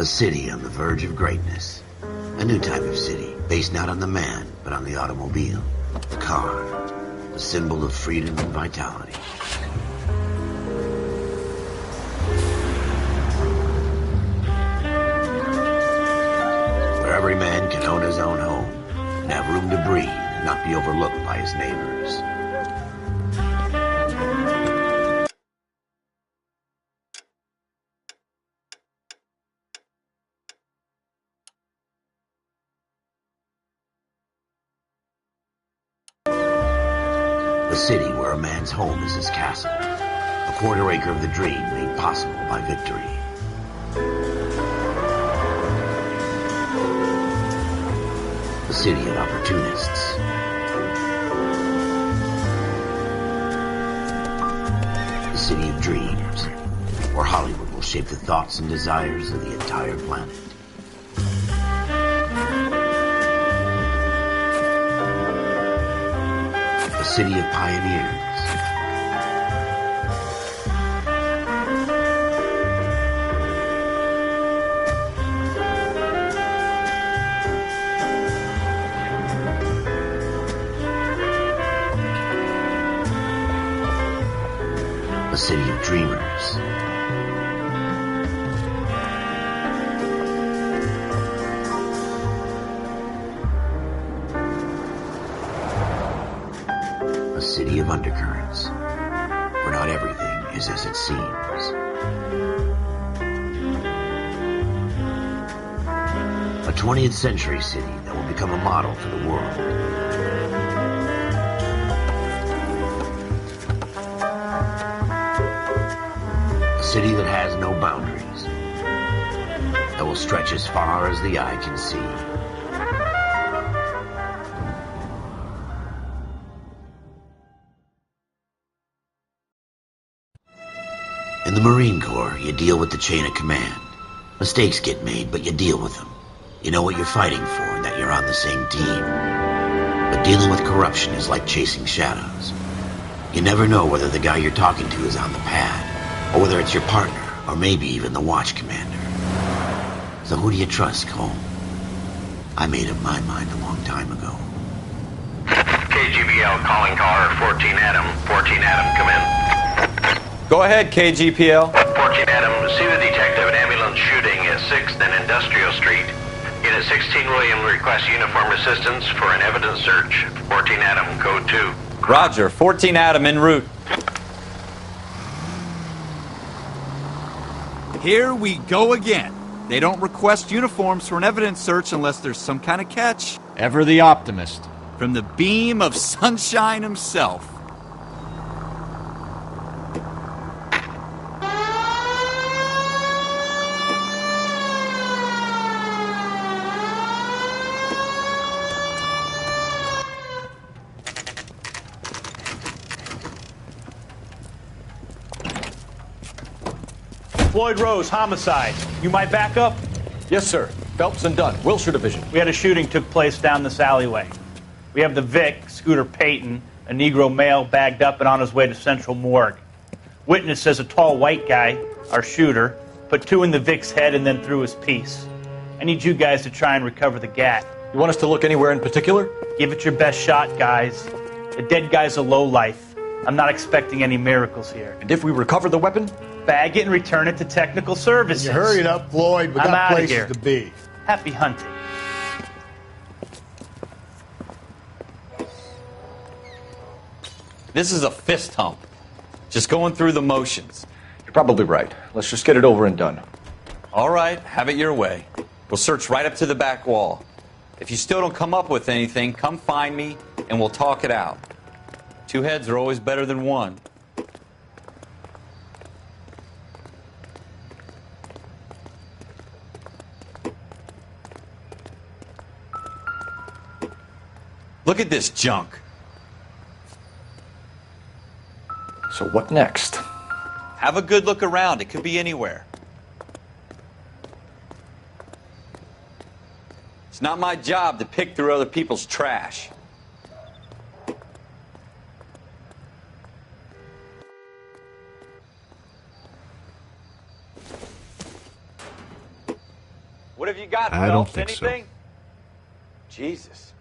A city on the verge of greatness. A new type of city, based not on the man, but on the automobile. The car. The symbol of freedom and vitality. Where every man can own his own home, and have room to breathe, and not be overlooked by his neighbors. A city where a man's home is his castle. A quarter acre of the dream made possible by victory. A city of opportunists. A city of dreams, where Hollywood will shape the thoughts and desires of the entire planet. A city of pioneers. A city of dreamers. A city of undercurrents, where not everything is as it seems. A 20th century city that will become a model for the world. A city that has no boundaries, that will stretch as far as the eye can see. In the Marine Corps, you deal with the chain of command. Mistakes get made, but you deal with them. You know what you're fighting for and that you're on the same team. But dealing with corruption is like chasing shadows. You never know whether the guy you're talking to is on the pad, or whether it's your partner, or maybe even the watch commander. So who do you trust, Cole? I made up my mind a long time ago. KGBL calling car 14 Adam. 14 Adam, come in. Go ahead, KGPL. 14 Adam, see the detective at ambulance shooting at 6th and Industrial Street. Unit 16 William requests uniform assistance for an evidence search. 14 Adam, code 2. Roger, 14 Adam en route. Here we go again. They don't request uniforms for an evidence search unless there's some kind of catch. Ever the optimist. From the beam of sunshine himself. Floyd Rose, homicide. You might back up? Yes, sir. Phelps and Dunn, Wilshire Division. We had a shooting took place down this alleyway. We have the Vic, Scooter Payton, a Negro male bagged up and on his way to Central Morgue. Witness says a tall white guy, our shooter, put 2 in the Vic's head and then threw his piece. I need you guys to try and recover the gat. You want us to look anywhere in particular? Give it your best shot, guys. The dead guy's a lowlife. I'm not expecting any miracles here. And if we recover the weapon? Bag it and return it to technical services. You hurry it up, Floyd. We I'm got outta places here. to be. Happy hunting. This is a fist hump. Just going through the motions. You're probably right. Let's just get it over and done. All right, have it your way. We'll search right up to the back wall. If you still don't come up with anything, come find me and we'll talk it out. 2 heads are always better than 1. Look at this junk. So what next? Have a good look around. It could be anywhere. It's not my job to pick through other people's trash. What have you got, I don't Phelps? think so. Anything? Jesus.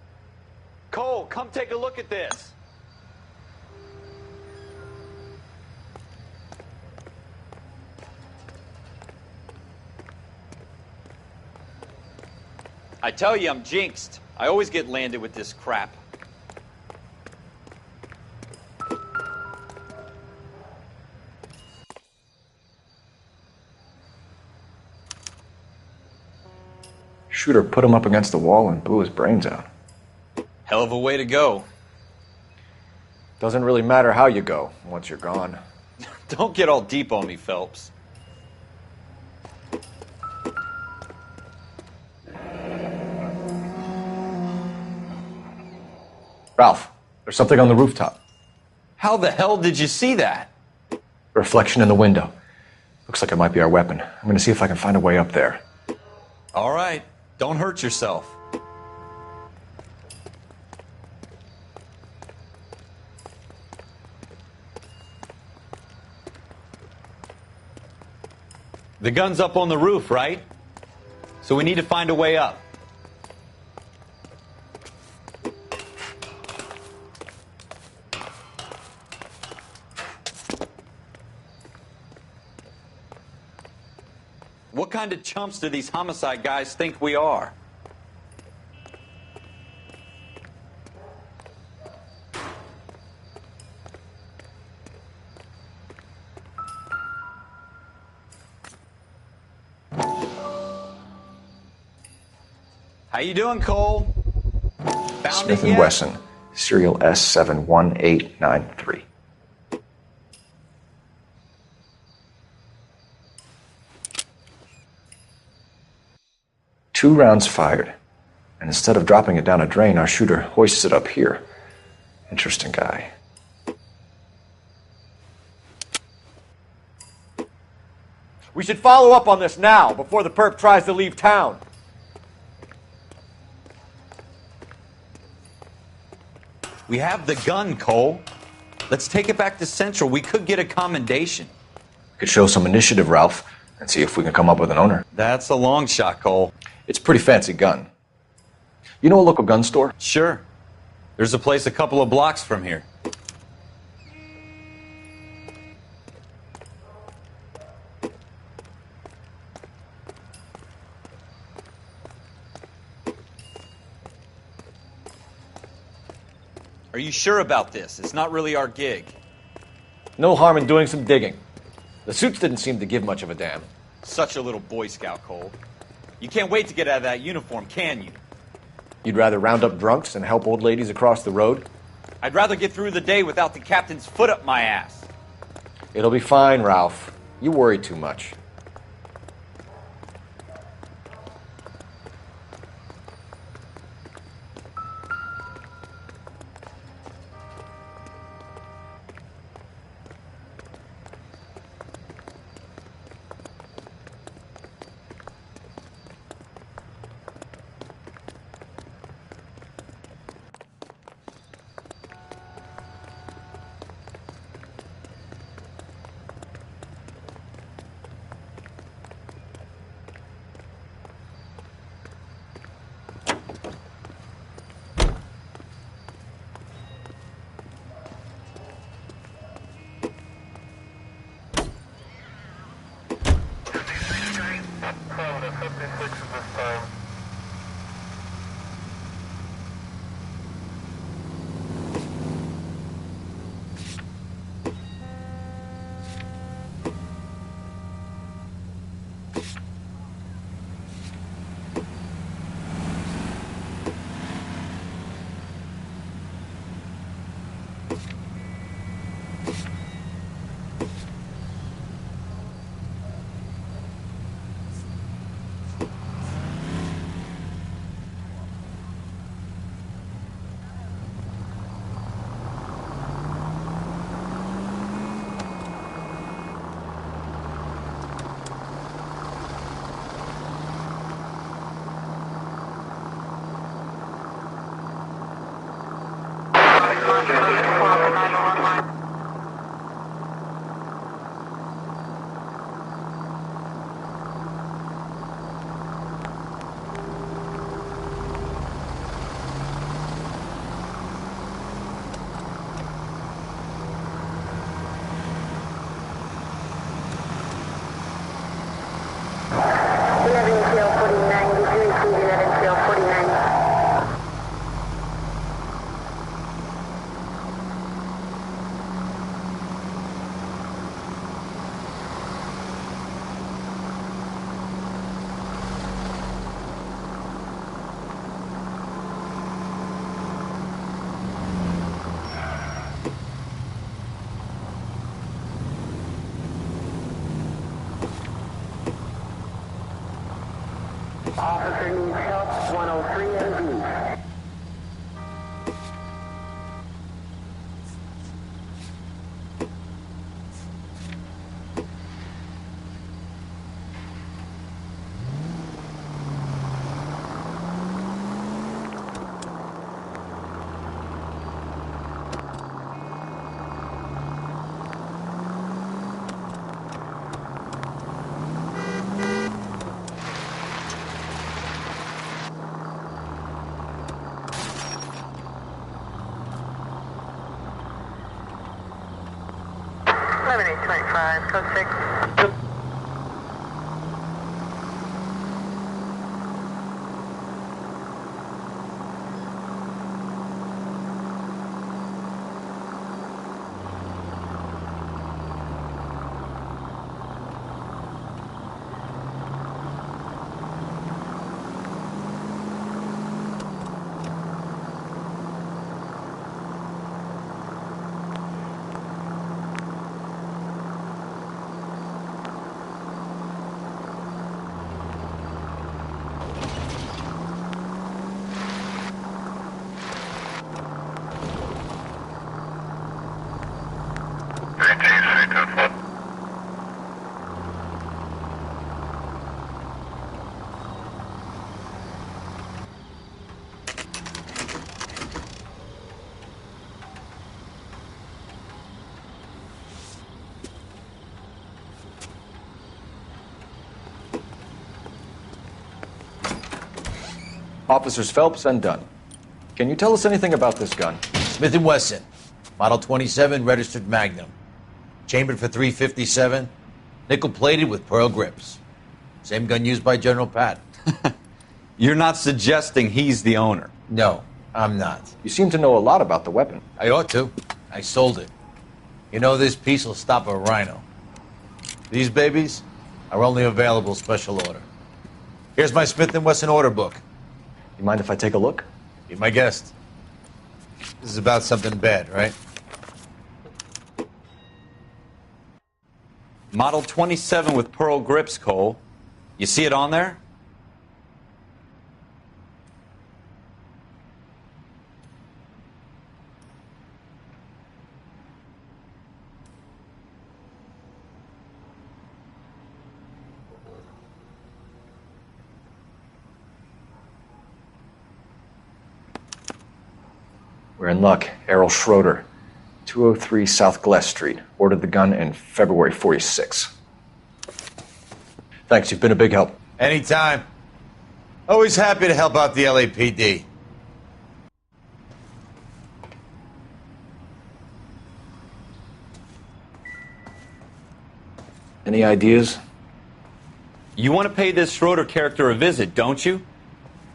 Cole, come take a look at this. I tell you, I'm jinxed. I always get landed with this crap. Shooter put him up against the wall and blew his brains out. Hell of a way to go. Doesn't really matter how you go once you're gone. Don't get all deep on me, Phelps. Ralph, there's something on the rooftop. How the hell did you see that? Reflection in the window. Looks like it might be our weapon. I'm gonna see if I can find a way up there. All right. Don't hurt yourself. The gun's up on the roof, right? So we need to find a way up. What kind of chumps do these homicide guys think we are? How you doing, Cole? Found Smith it & yet? Wesson, serial S71893. Two rounds fired, and instead of dropping it down a drain, our shooter hoists it up here. Interesting guy. We should follow up on this now, before the perp tries to leave town. We have the gun, Cole. Let's take it back to Central. We could get a commendation. We could show some initiative, Ralph, and see if we can come up with an owner. That's a long shot, Cole. It's a pretty fancy gun. You know a local gun store? Sure. There's a place a couple of blocks from here. Are you sure about this? It's not really our gig. No harm in doing some digging. The suits didn't seem to give much of a damn. Such a little Boy Scout, Cole. You can't wait to get out of that uniform, can you? You'd rather round up drunks and help old ladies across the road? I'd rather get through the day without the captain's foot up my ass. It'll be fine, Ralph. You worry too much. NCL 49, did you receive 11 CL 49? Officer needs help, 103 MD. Code 6. Officers Phelps and Dunn. Can you tell us anything about this gun? Smith & Wesson, Model 27, registered Magnum. Chambered for .357, nickel-plated with pearl grips. Same gun used by General Patton. You're not suggesting he's the owner? No, I'm not. You seem to know a lot about the weapon. I ought to. I sold it. You know, this piece will stop a rhino. These babies are only available special order. Here's my Smith & Wesson order book. You mind if I take a look? Be my guest. This is about something bad, right? Model 27 with pearl grips, Cole. You see it on there? We're in luck. Errol Schroeder, 203 South Glass Street. Ordered the gun in February 46. Thanks, you've been a big help. Anytime. Always happy to help out the LAPD. Any ideas? You want to pay this Schroeder character a visit, don't you?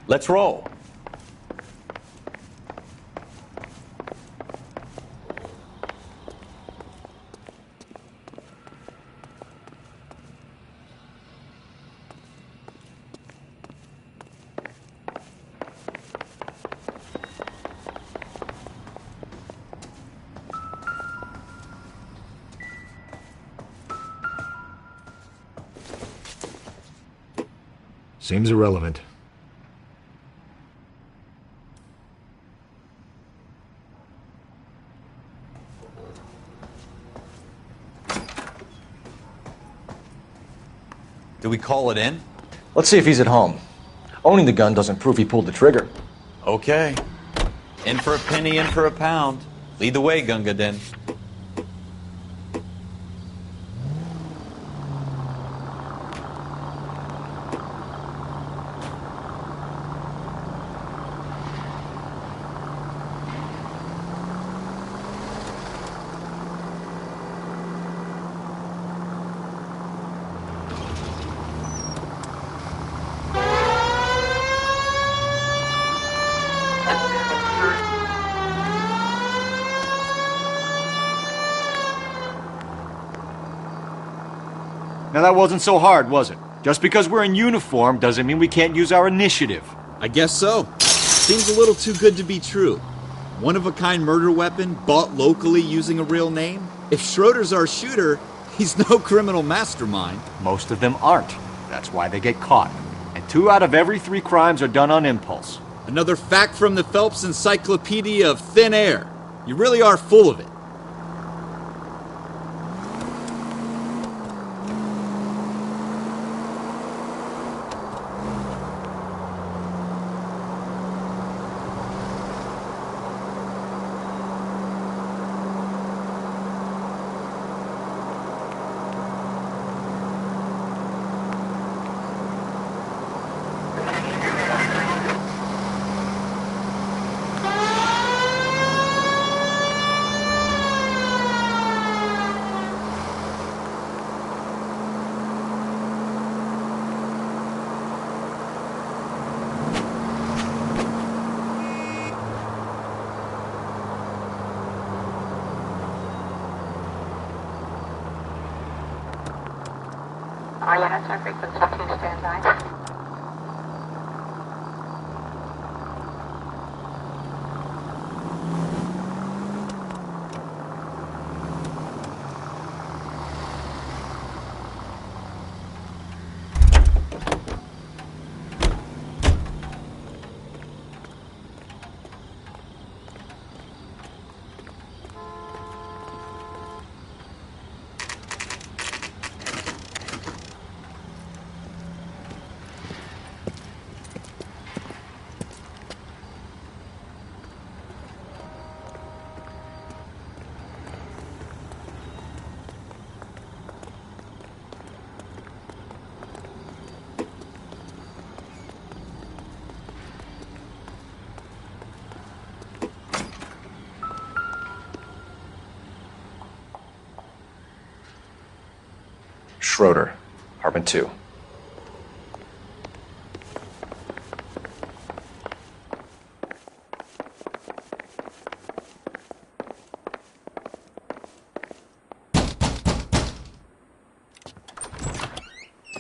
Let's roll. Seems irrelevant. Do we call it in? Let's see if he's at home. Owning the gun doesn't prove he pulled the trigger. Okay. In for a penny, in for a pound. Lead the way, Gunga Din. that wasn't so hard, was it? Just because we're in uniform doesn't mean we can't use our initiative. I guess so. Seems a little too good to be true. One-of-a-kind murder weapon bought locally using a real name? If Schroeder's our shooter, he's no criminal mastermind. Most of them aren't. That's why they get caught. And 2 out of every 3 crimes are done on impulse. Another fact from the Phelps Encyclopedia of Thin Air. You really are full of it. Our frequency 2 standby. Schroeder, apartment 2.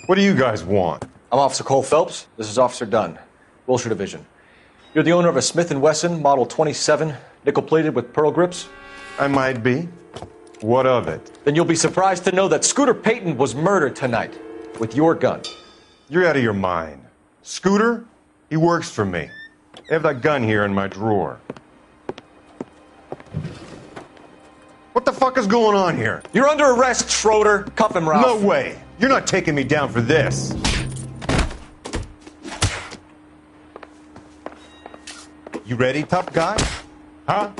What do you guys want? I'm Officer Cole Phelps. This is Officer Dunn, Wilshire Division. You're the owner of a Smith & Wesson Model 27, nickel-plated with pearl grips? I might be. What of it? Then you'll be surprised to know that Scooter Payton was murdered tonight with your gun. You're out of your mind. Scooter? He works for me. I have that gun here in my drawer. What the fuck is going on here? You're under arrest, Schroeder. Cuff him, Ralph. No way. You're not taking me down for this. You ready, tough guy? Huh?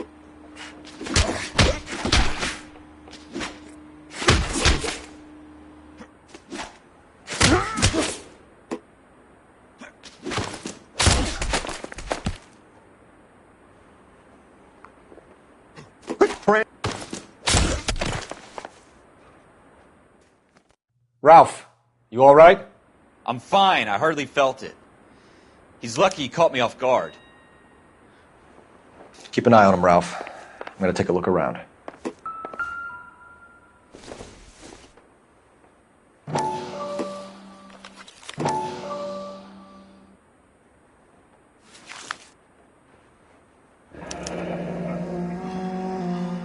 Ralph, you all right? I'm fine. I hardly felt it. He's lucky he caught me off guard. Keep an eye on him, Ralph. I'm going to take a look around.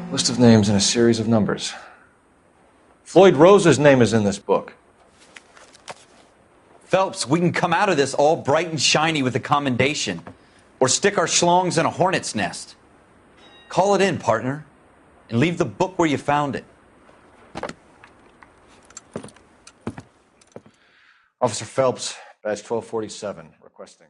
List of names and a series of numbers. Floyd Rose's name is in this book. Phelps, we can come out of this all bright and shiny with a commendation. Or stick our schlongs in a hornet's nest. Call it in, partner. And leave the book where you found it. Officer Phelps, badge 1247, requesting.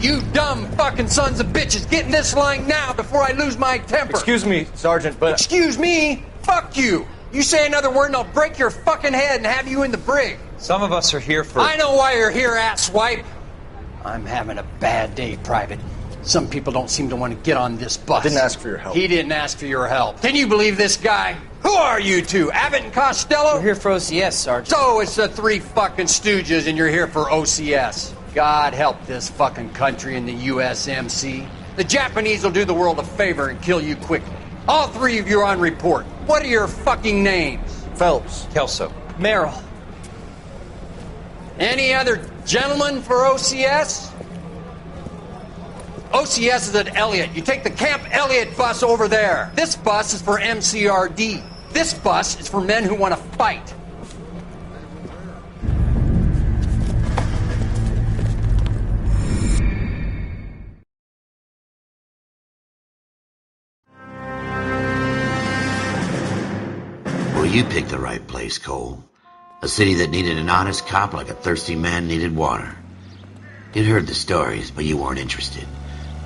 You dumb fucking sons of bitches, get in this line now before I lose my temper. Excuse me, Sergeant, but... Excuse me? Fuck you. You say another word and I'll break your fucking head and have you in the brig. Some of us are here for... I know why you're here, asswipe. I'm having a bad day, Private. Some people don't seem to want to get on this bus. I didn't ask for your help. He didn't ask for your help. Can you believe this guy? Who are you two? Abbott and Costello? We're here for OCS, Sergeant. So it's the three fucking stooges and you're here for OCS. God help this fucking country and the USMC. The Japanese will do the world a favor and kill you quickly. All three of you are on report. What are your fucking names? Phelps. Kelso. Merrill. Any other gentlemen for OCS? OCS is at Elliott. You take the Camp Elliott bus over there. This bus is for MCRD. This bus is for men who want to fight. Well, you picked the right place, Cole. A city that needed an honest cop like a thirsty man needed water. You'd heard the stories, but you weren't interested.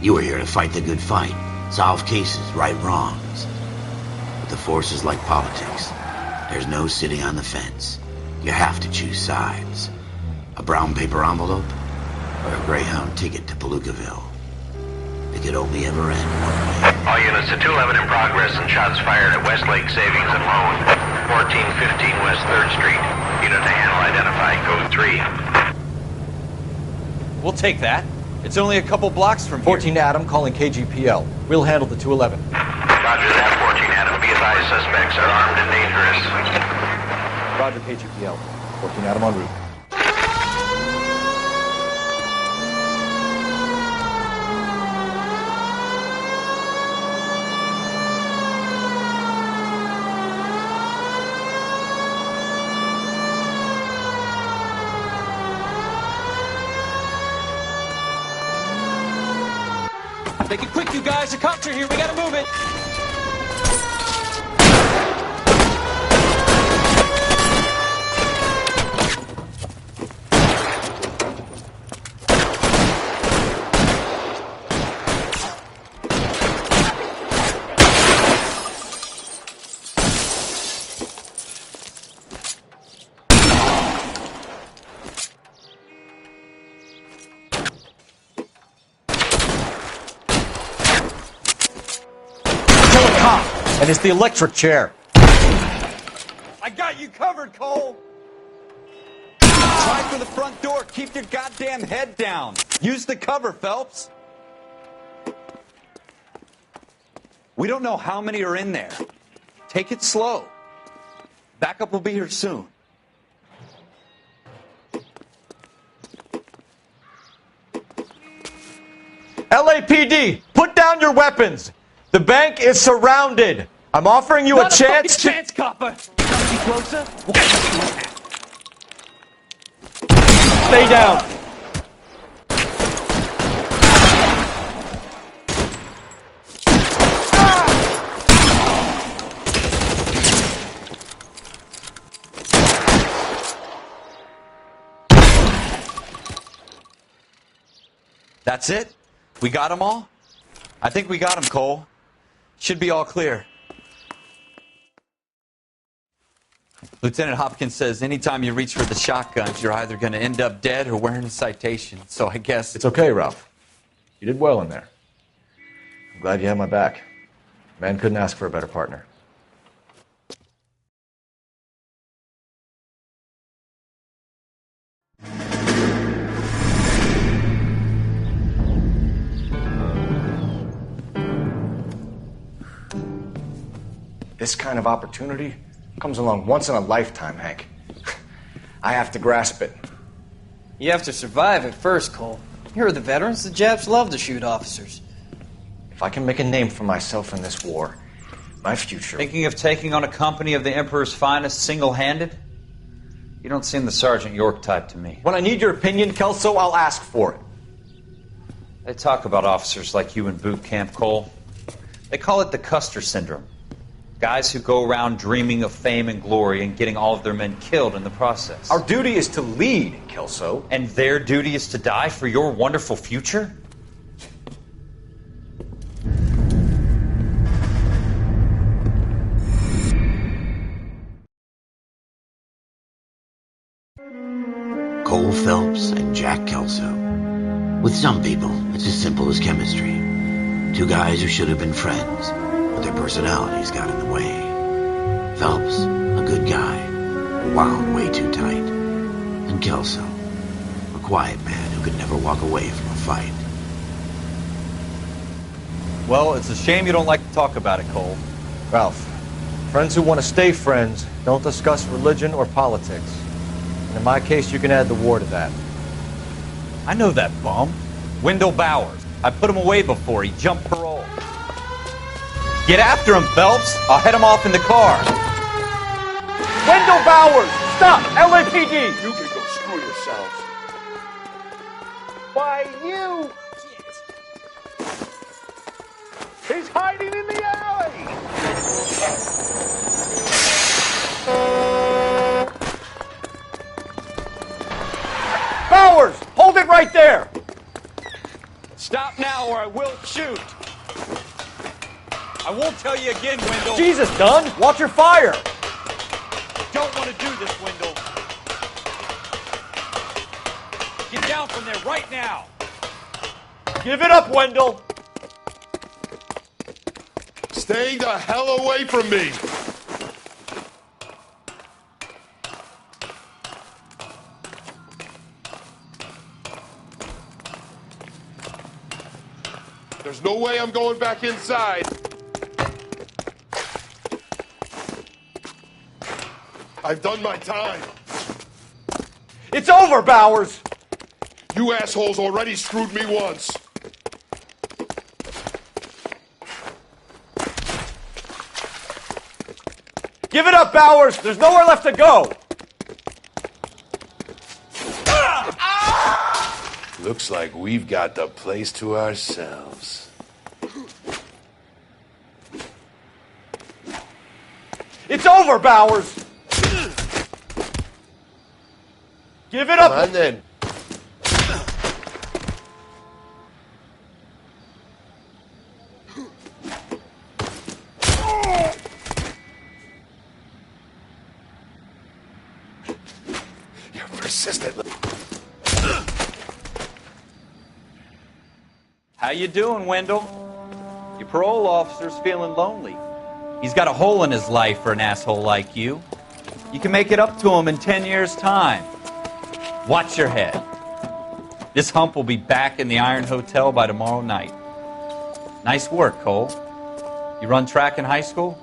You were here to fight the good fight, solve cases, right wrongs. But the force is like politics. There's no sitting on the fence. You have to choose sides. A brown paper envelope or a Greyhound ticket to Palookaville. It could only ever end one way. All units to 211 in progress and shots fired at Westlake Savings and Loan, 1415 West 3rd Street. Unit to handle identified, code 3. We'll take that. It's only a couple blocks from here. 14 Adam calling KGPL. We'll handle the 211. Roger that, 14 Adam. Be advised, suspects are armed and dangerous. Roger, KGPL. 14 Adam en route. Make it quick, you guys. The cops are here. We gotta move it. And it's the electric chair. I got you covered, Cole. Try for the front door. Keep your goddamn head down. Use the cover, Phelps. We don't know how many are in there. Take it slow. Backup will be here soon. LAPD, put down your weapons. The bank is surrounded. I'm offering you a chance to... chance, copper. Be closer. Stay down. That's it? We got them all? I think we got them, Cole. Should be all clear. Lieutenant Hopkins says anytime you reach for the shotguns, you're either going to end up dead or wearing a citation. So I guess... It's okay, Ralph. You did well in there. I'm glad you had my back. Man couldn't ask for a better partner. This kind of opportunity comes along once in a lifetime, Hank. I have to grasp it. You have to survive it first, Cole. Here are the veterans. The Japs love to shoot officers. If I can make a name for myself in this war, my future... Thinking of taking on a company of the Emperor's finest single-handed? You don't seem the Sergeant York type to me. When I need your opinion, Kelso, I'll ask for it. They talk about officers like you in boot camp, Cole. They call it the Custer Syndrome. Guys who go around dreaming of fame and glory and getting all of their men killed in the process. Our duty is to lead, Kelso. And their duty is to die for your wonderful future? Cole Phelps and Jack Kelso. With some people, it's as simple as chemistry. Two guys who should have been friends, but their personalities got in the way. Phelps, a good guy, wound way too tight. And Kelso, a quiet man who could never walk away from a fight. Well, it's a shame you don't like to talk about it, Cole. Ralph, friends who want to stay friends don't discuss religion or politics. And in my case, you can add the war to that. I know that bum. Wendell Bowers. I put him away before. He jumped parole. Get after him, Phelps. I'll head him off in the car. Wendell Bowers! Stop! LAPD! You can go screw yourselves. Why, you... He's hiding in the alley! Bowers! Hold it right there! Stop now or I will shoot. I won't tell you again, Wendell. Jesus, Dunn! Watch your fire! Don't want to do this, Wendell. Get down from there right now. Give it up, Wendell! Stay the hell away from me! There's no way I'm going back inside. I've done my time. It's over, Bowers! You assholes already screwed me once. Give it up, Bowers! There's nowhere left to go! Looks like we've got the place to ourselves. It's over, Bowers! Give it up! Come on, then. You're persistent. How you doing, Wendell? Your parole officer's feeling lonely. He's got a hole in his life for an asshole like you. You can make it up to him in 10 years' time. Watch your head. This hump will be back in the Iron Hotel by tomorrow night. Nice work, Cole. You run track in high school?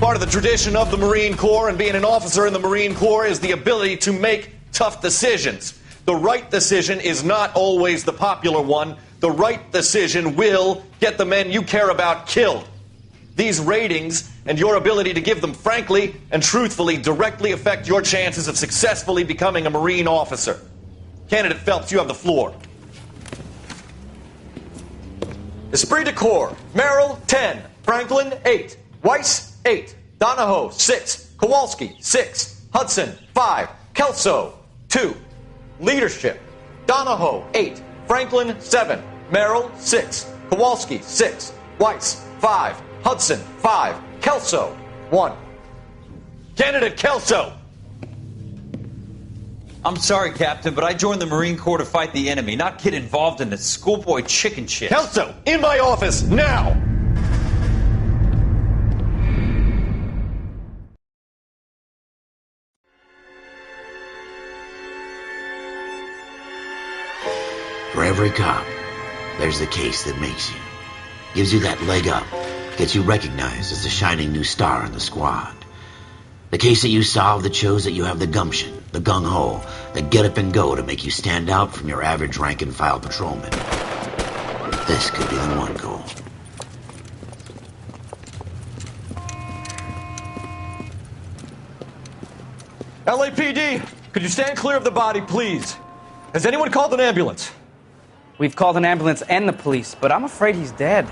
Part of the tradition of the Marine Corps and being an officer in the Marine Corps is the ability to make tough decisions. The right decision is not always the popular one. The right decision will get the men you care about killed. These ratings and your ability to give them frankly and truthfully directly affect your chances of successfully becoming a Marine officer. Candidate Phelps, you have the floor. Esprit de Corps, Merrill, 10. Franklin, 8. Weiss, 8. Donahoe, 6. Kowalski, 6. Hudson, 5. Kelso, 2. Leadership, Donahoe, 8. Franklin, 7. Merrill, 6. Kowalski, 6. Weiss, 5. Hudson, 5. Kelso, 1. Candidate Kelso! I'm sorry, Captain, but I joined the Marine Corps to fight the enemy, not get involved in this schoolboy chicken shit. Kelso, in my office, now! For every cop, there's the case that makes you. Gives you that leg up. Gets you recognized as the shining new star in the squad. The case that you solve that shows that you have the gumption, the gung-ho, the get up and go to make you stand out from your average rank-and-file patrolman. This could be the one goal. LAPD, could you stand clear of the body, please? Has anyone called an ambulance? We've called an ambulance and the police, but I'm afraid he's dead.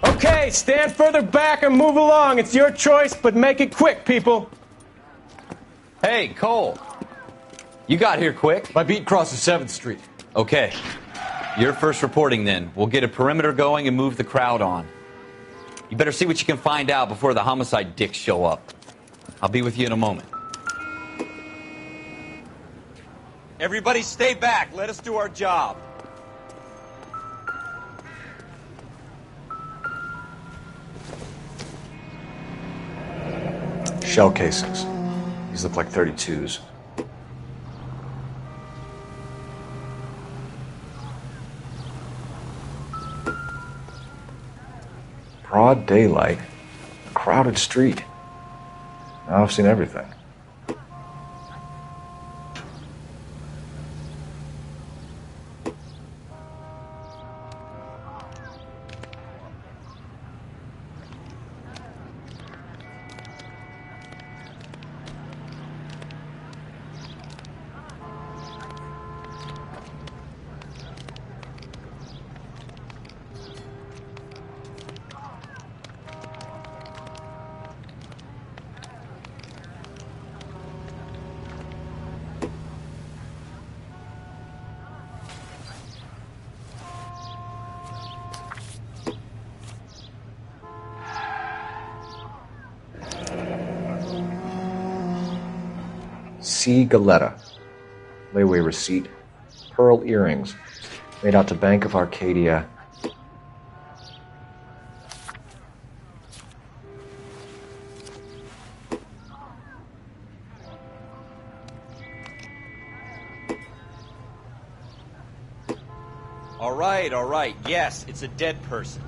Okay, stand further back and move along. It's your choice, but make it quick, people. Hey, Cole. You got here quick. My beat crosses 7th Street. Okay. You're first reporting then. We'll get a perimeter going and move the crowd on. You better see what you can find out before the homicide dicks show up. I'll be with you in a moment. Everybody stay back. Let us do our job. Shell casings. These look like 32s. Broad daylight, a crowded street. Now I've seen everything. C. Galetta. Layaway receipt. Pearl earrings. Made out to Bank of Arcadia. All right. Yes, it's a dead person.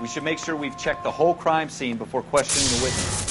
We should make sure we've checked the whole crime scene before questioning the witness.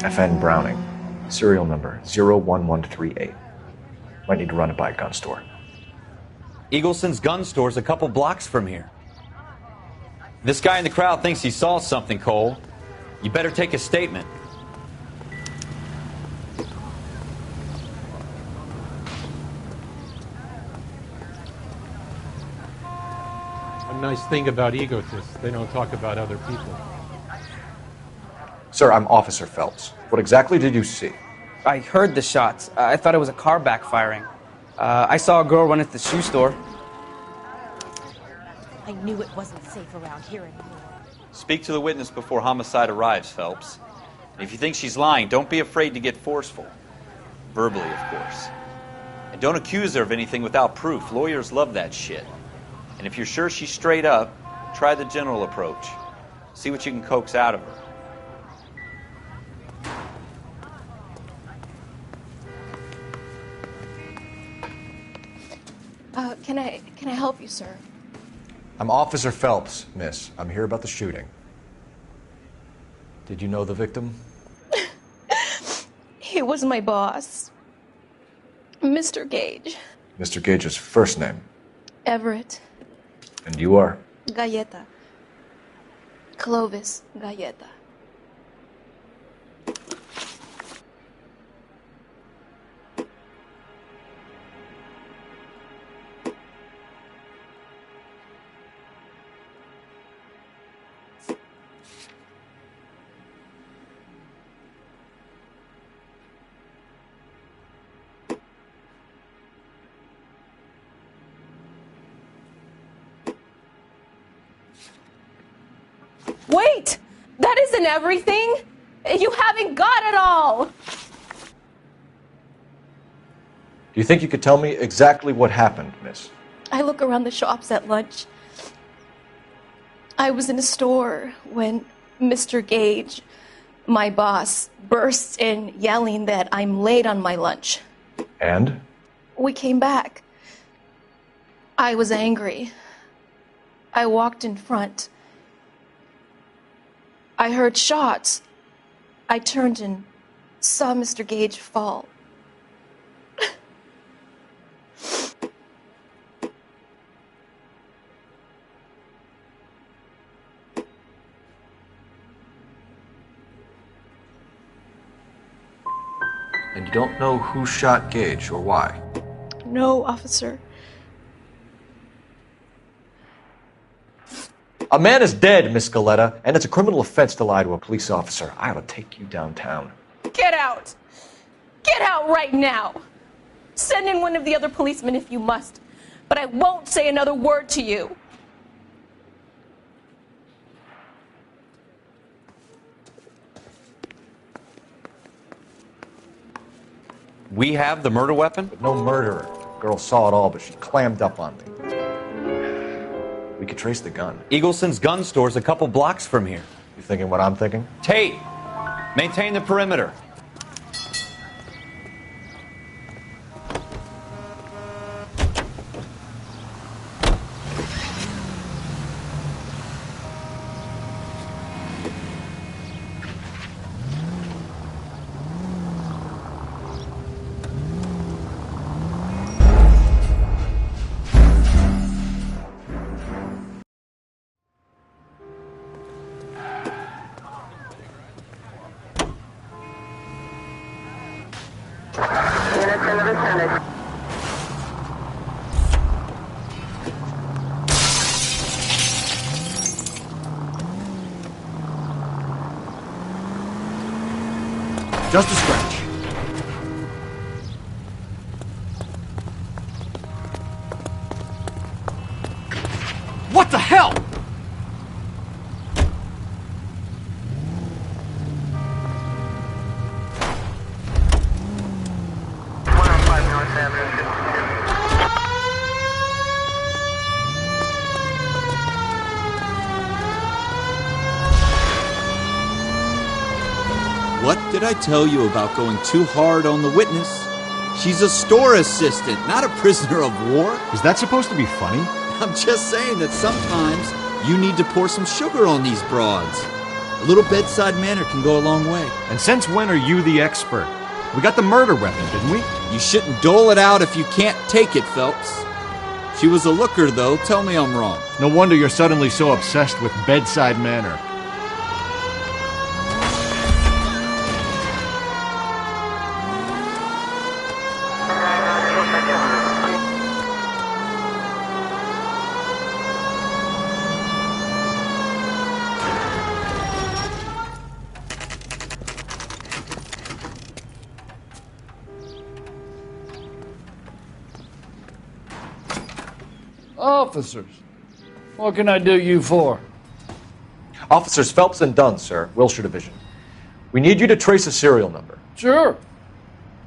FN Browning. Serial number 01138. Might need to run it by a gun store. Eagleson's gun store's a couple blocks from here. This guy in the crowd thinks he saw something, Cole. You better take a statement. A nice thing about egotists, they don't talk about other people. Sir, I'm Officer Phelps. What exactly did you see? I heard the shots. I thought it was a car backfiring. I saw a girl run into the shoe store. I knew it wasn't safe around here anymore. Speak to the witness before homicide arrives, Phelps. And if you think she's lying, don't be afraid to get forceful. Verbally, of course. And don't accuse her of anything without proof. Lawyers love that shit. And if you're sure she's straight up, try the general approach. See what you can coax out of her. Can I help you, sir? I'm Officer Phelps, miss. I'm here about the shooting. Did you know the victim? He was my boss. Mr. Gage. Mr. Gage's first name. Everett. And you are? Galleta. Clovis Galleta. Wait! That isn't everything! You haven't got it all! Do you think you could tell me exactly what happened, miss? I look around the shops at lunch. I was in a store when Mr. Gage, my boss, bursts in yelling that I'm late on my lunch. And? We came back. I was angry. I walked in front. I heard shots. I turned and saw Mr. Gage fall. And you don't know who shot Gage or why? No, officer. A man is dead, Miss Galetta, and it's a criminal offense to lie to a police officer. I ought to take you downtown. Get out! Get out right now! Send in one of the other policemen if you must, but I won't say another word to you. We have the murder weapon? But no murderer. Girl saw it all, but she clammed up on me. We could trace the gun. Eagleson's gun store's a couple blocks from here. You thinking what I'm thinking? Tate, maintain the perimeter. Just a scratch. What the hell? What did I tell you about going too hard on the witness? She's a store assistant, not a prisoner of war. Is that supposed to be funny? I'm just saying that sometimes you need to pour some sugar on these broads. A little bedside manner can go a long way. And since when are you the expert? We got the murder weapon, didn't we? You shouldn't dole it out if you can't take it, Phelps. She was a looker, though. Tell me I'm wrong. No wonder you're suddenly so obsessed with bedside manner. Officers, what can I do you for? Officers Phelps and Dunn, sir, Wilshire Division. We need you to trace a serial number. Sure.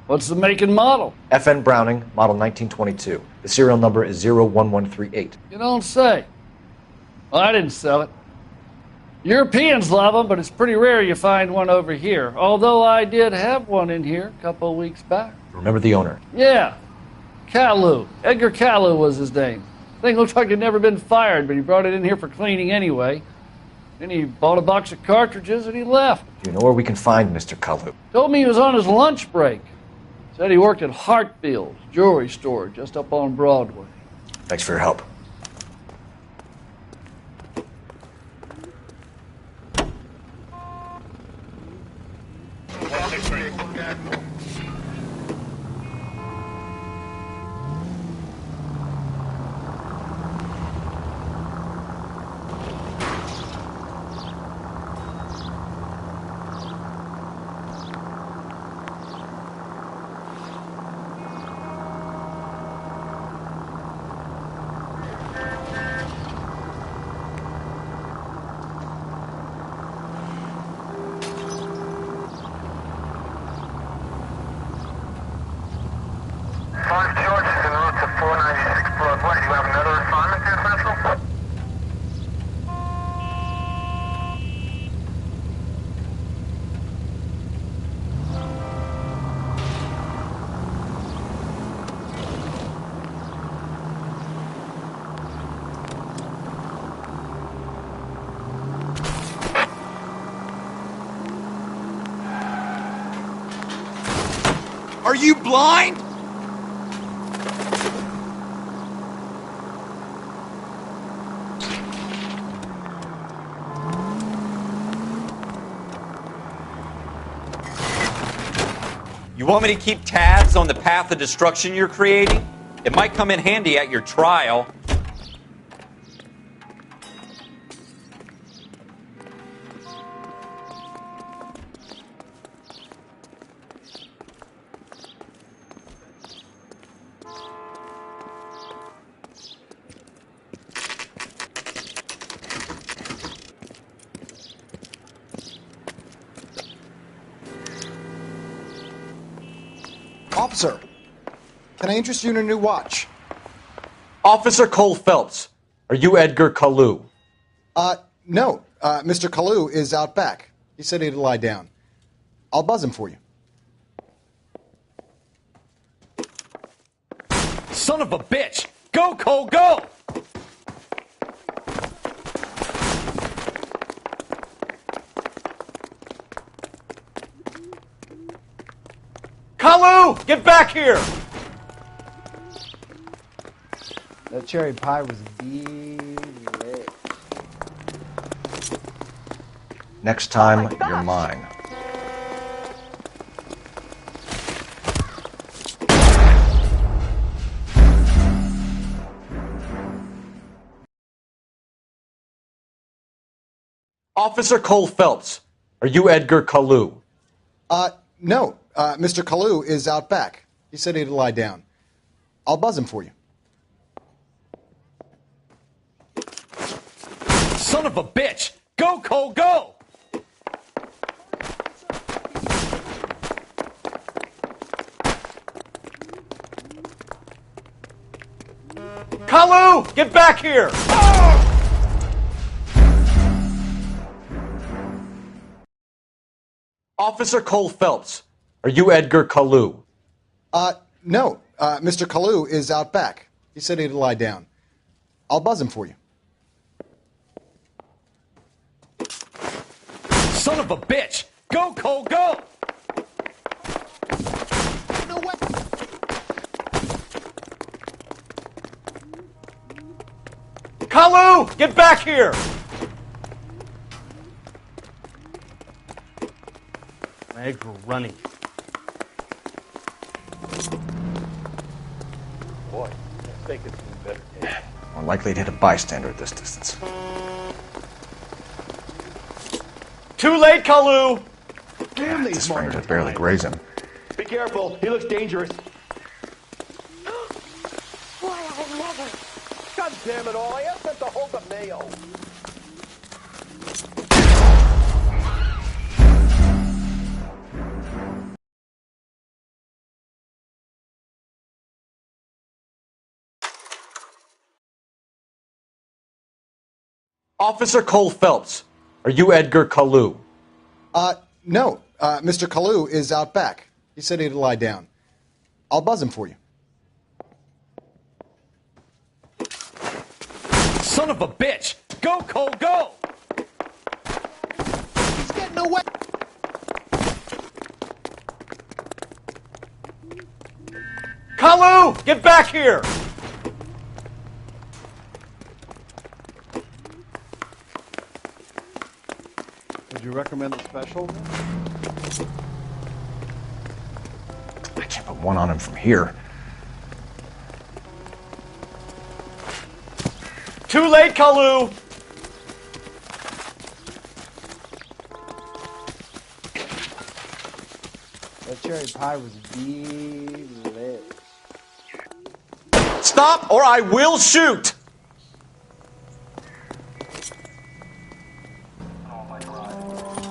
What's the make and model? FN Browning, model 1922. The serial number is 01138. You don't say. Well, I didn't sell it. Europeans love them, but it's pretty rare you find one over here. Although I did have one in here a couple of weeks back. Remember the owner? Yeah. Caillou. Edgar Caillou was his name. Thing looked like it'd never been fired, but he brought it in here for cleaning anyway. Then he bought a box of cartridges and he left. Do you know where we can find Mr. Caillou? Told me he was on his lunch break. Said he worked at Hartfield's jewelry store just up on Broadway. Thanks for your help. Are you blind? You want me to keep tabs on the path of destruction you're creating? It might come in handy at your trial. Officer, can I interest you in a new watch? Officer Cole Phelps, are you Edgar Kalu? No. Mr. Kalu is out back. He said he'd lie down. I'll buzz him for you. Son of a bitch! Go, Cole, go! Kalu, get back here! That cherry pie was delicious. Next time, you're mine. Officer Cole Phelps, are you Edgar Kalu? No. Mr. Kalu is out back. He said he'd lie down. I'll buzz him for you. Son of a bitch! Go, Cole, go! Kalu, get back here! Officer Cole Phelps, are you Edgar Kalu? No. Mr. Kalu is out back. He said he'd lie down. I'll buzz him for you. Son of a bitch! Go, Cole, go! Kalu, get back here! My eggs were running. Boy, I think it's been better. More likely to hit a bystander at this distance. Too late, Kalu! Damn, this range would barely graze him. Be careful, he looks dangerous. Boy, I never. God damn it all, I asked them to hold the mail. Officer Cole Phelps, are you Edgar Kalu? No. Mr. Kalu is out back. He said he'd lie down. I'll buzz him for you. Son of a bitch! Go, Cole, go! He's getting away! Kalu, get back here! Would you recommend the special? I can't put one on him from here. Too late, Kalu! That cherry pie was delicious. Stop or I will shoot!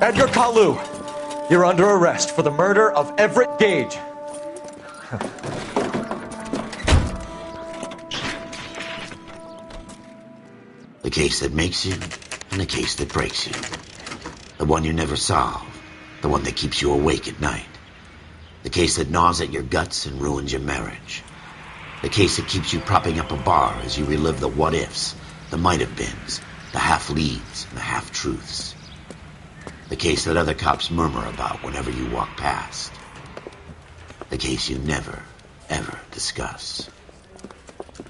Edgar Kalu, you're under arrest for the murder of Everett Gage. The case that makes you and the case that breaks you. The one you never solve. The one that keeps you awake at night. The case that gnaws at your guts and ruins your marriage. The case that keeps you propping up a bar as you relive the what-ifs, the might-have-beens, the half-leads, and the half-truths. The case that other cops murmur about whenever you walk past. The The case you never, ever discuss.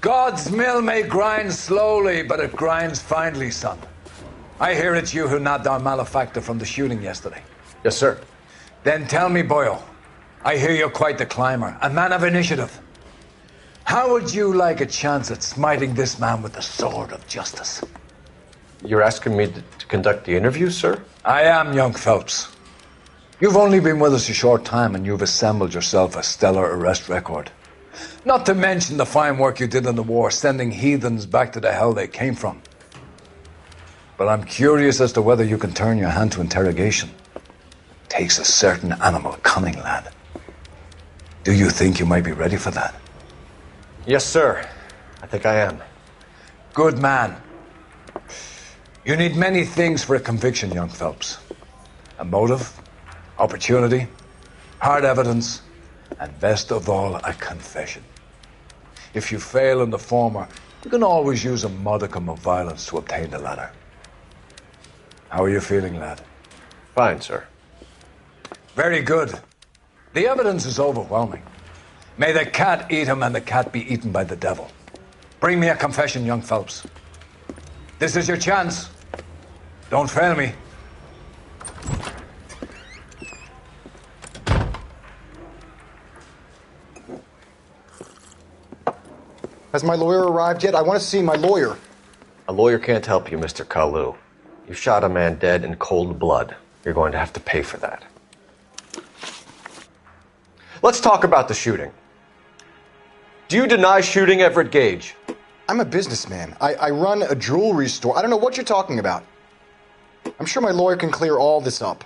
God's mill may grind slowly, but it grinds finely, son. I hear it's you who nabbed our malefactor from the shooting yesterday. Yes, sir. Then tell me, Boyle, I hear you're quite the climber, a man of initiative. How would you like a chance at smiting this man with the sword of justice? You're asking me to conduct the interview, sir? I am, young Phelps. You've only been with us a short time and you've assembled yourself a stellar arrest record. Not to mention the fine work you did in the war, sending heathens back to the hell they came from. But I'm curious as to whether you can turn your hand to interrogation. Takes a certain animal cunning, lad. Do you think you might be ready for that? Yes, sir. I think I am. Good man. You need many things for a conviction, young Phelps. A motive, opportunity, hard evidence, and best of all, a confession. If you fail in the former, you can always use a modicum of violence to obtain the latter. How are you feeling, lad? Fine, sir. Very good. The evidence is overwhelming. May the cat eat him and the cat be eaten by the devil. Bring me a confession, young Phelps. This is your chance. Don't fail me. Has my lawyer arrived yet? I want to see my lawyer. A lawyer can't help you, Mr. Kalu. You shot a man dead in cold blood. You're going to have to pay for that. Let's talk about the shooting. Do you deny shooting Everett Gage? I'm a businessman. I run a jewelry store. I don't know what you're talking about. I'm sure my lawyer can clear all this up.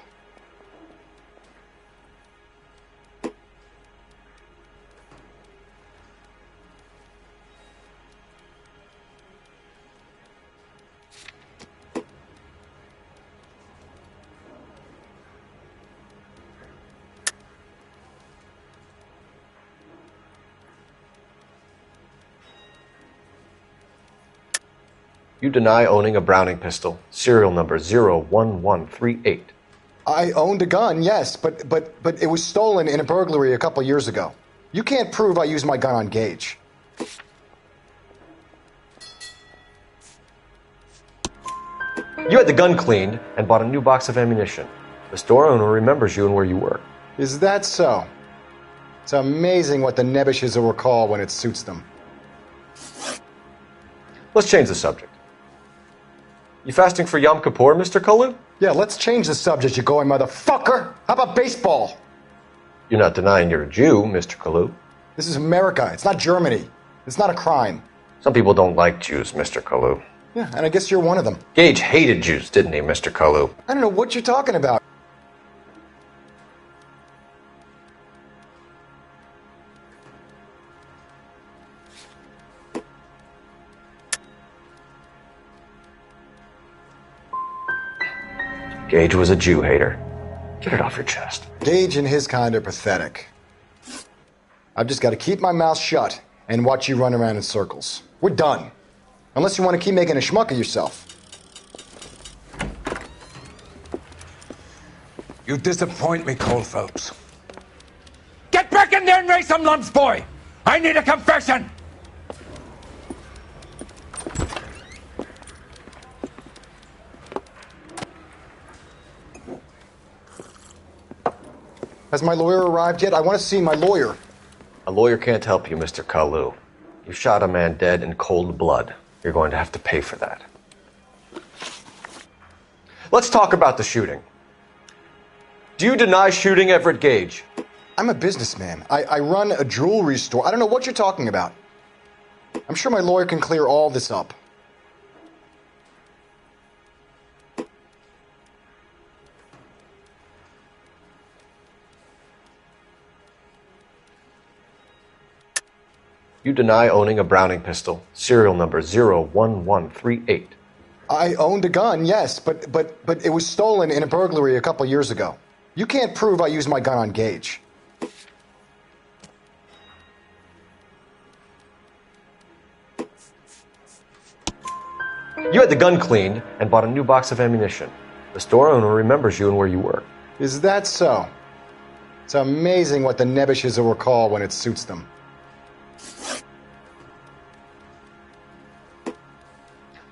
You deny owning a Browning pistol, serial number 01138. I owned a gun, yes, but it was stolen in a burglary a couple years ago. You can't prove I used my gun on Gage. You had the gun cleaned and bought a new box of ammunition. The store owner remembers you and where you work. Is that so? It's amazing what the nebbishes will recall when it suits them. Let's change the subject. You fasting for Yom Kippur, Mr. Kalu? Yeah, let's change the subject, you going motherfucker. How about baseball? You're not denying you're a Jew, Mr. Kalu. This is America. It's not Germany. It's not a crime. Some people don't like Jews, Mr. Kalu. Yeah, and I guess you're one of them. Gage hated Jews, didn't he, Mr. Kalu? I don't know what you're talking about. Gage was a Jew hater. Get it off your chest. Gage and his kind are pathetic. I've just got to keep my mouth shut and watch you run around in circles. We're done. Unless you want to keep making a schmuck of yourself. You disappoint me, Cole Phelps. Get back in there and raise some lumps, boy! I need a confession! Has my lawyer arrived yet? I want to see my lawyer. A lawyer can't help you, Mr. Kalu. You shot a man dead in cold blood. You're going to have to pay for that. Let's talk about the shooting. Do you deny shooting Everett Gage? I'm a businessman. I run a jewelry store. I don't know what you're talking about. I'm sure my lawyer can clear all this up. You deny owning a Browning pistol, serial number 01138. I owned a gun, yes, but it was stolen in a burglary a couple years ago. You can't prove I used my gun on Gage. You had the gun cleaned and bought a new box of ammunition. The store owner remembers you and where you work. Is that so? It's amazing what the nebbishes will recall when it suits them.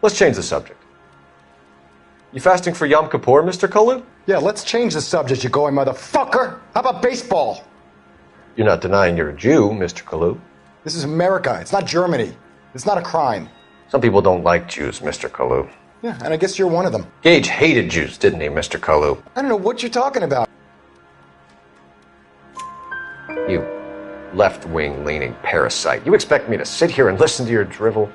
Let's change the subject. You fasting for Yom Kippur, Mr. Kalu? Yeah, let's change the subject, you going motherfucker. How about baseball? You're not denying you're a Jew, Mr. Kalu. This is America. It's not Germany. It's not a crime. Some people don't like Jews, Mr. Kalu. Yeah, and I guess you're one of them. Gage hated Jews, didn't he, Mr. Kalu? I don't know what you're talking about. You left-wing leaning parasite. You expect me to sit here and listen to your drivel?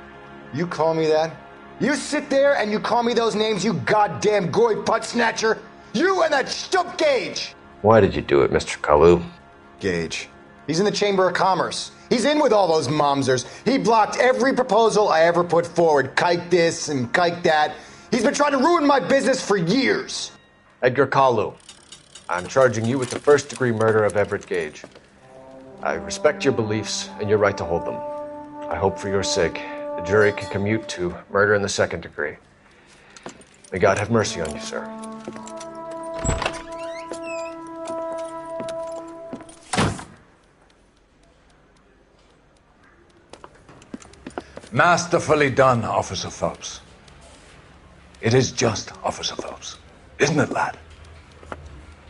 You call me that? You sit there and you call me those names, you goddamn goy putt snatcher? You and that stump Gage! Why did you do it, Mr. Kalu? Gage. He's in the Chamber of Commerce. He's in with all those momsers. He blocked every proposal I ever put forward. Kike this and kike that. He's been trying to ruin my business for years. Edgar Kalu, I'm charging you with the first-degree murder of Everett Gage. I respect your beliefs and your right to hold them. I hope for your sake the jury can commute to murder in the second degree. May God have mercy on you, sir. Masterfully done, Officer Phelps. It is just Officer Phelps, isn't it, lad?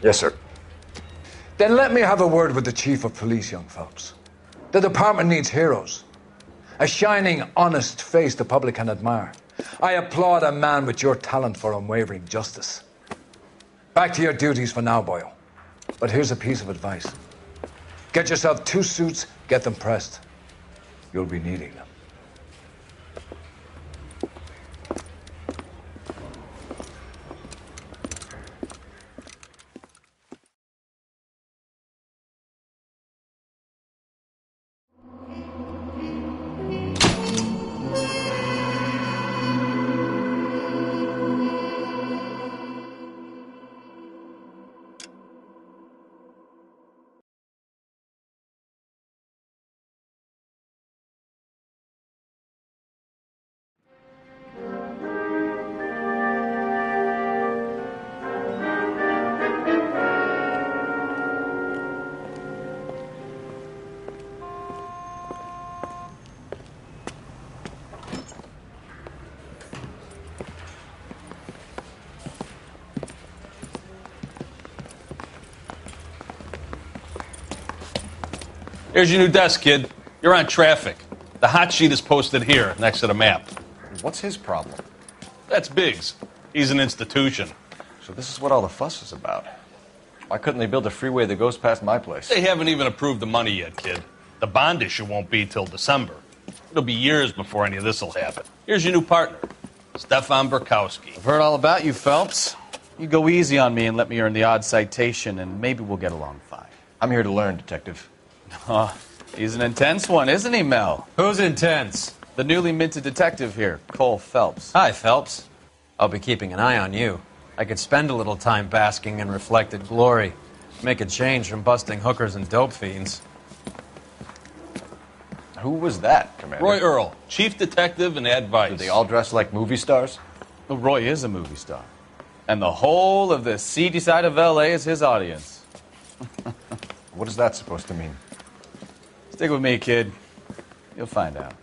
Yes, sir. Then let me have a word with the Chief of Police, young Phelps. The department needs heroes. A shining, honest face the public can admire. I applaud a man with your talent for unwavering justice. Back to your duties for now, boyo. But here's a piece of advice. Get yourself 2 suits, get them pressed. You'll be needing them. Here's your new desk, kid. You're on traffic. The hot sheet is posted here, next to the map. What's his problem? That's Biggs. He's an institution. So this is what all the fuss is about. Why couldn't they build a freeway that goes past my place? They haven't even approved the money yet, kid. The bond issue won't be till December. It'll be years before any of this will happen. Here's your new partner, Stefan Burkowski. I've heard all about you, Phelps. You go easy on me and let me earn the odd citation, and maybe we'll get along fine. I'm here to learn, Detective. Oh, he's an intense one, isn't he, Mel? Who's intense? The newly minted detective here, Cole Phelps. Hi, Phelps. I'll be keeping an eye on you. I could spend a little time basking in reflected glory. Make a change from busting hookers and dope fiends. Who was that, Commander? Roy Earl, chief detective and advice. Do they all dress like movie stars? Well, Roy is a movie star. And the whole of the seedy side of L.A. is his audience. What is that supposed to mean? Stick with me, kid. You'll find out.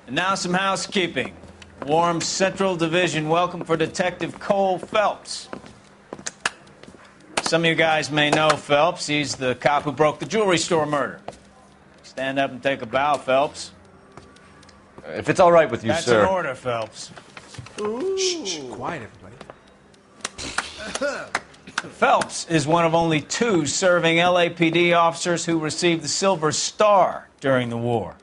And now some housekeeping. Warm Central Division welcome for Detective Cole Phelps. Some of you guys may know Phelps. He's the cop who broke the jewelry store murder. Stand up and take a bow, Phelps. If it's all right with you, That's sir. That's an order, Phelps. Shh, quiet, everybody. Phelps is one of only 2 serving LAPD officers who received the Silver Star during the war.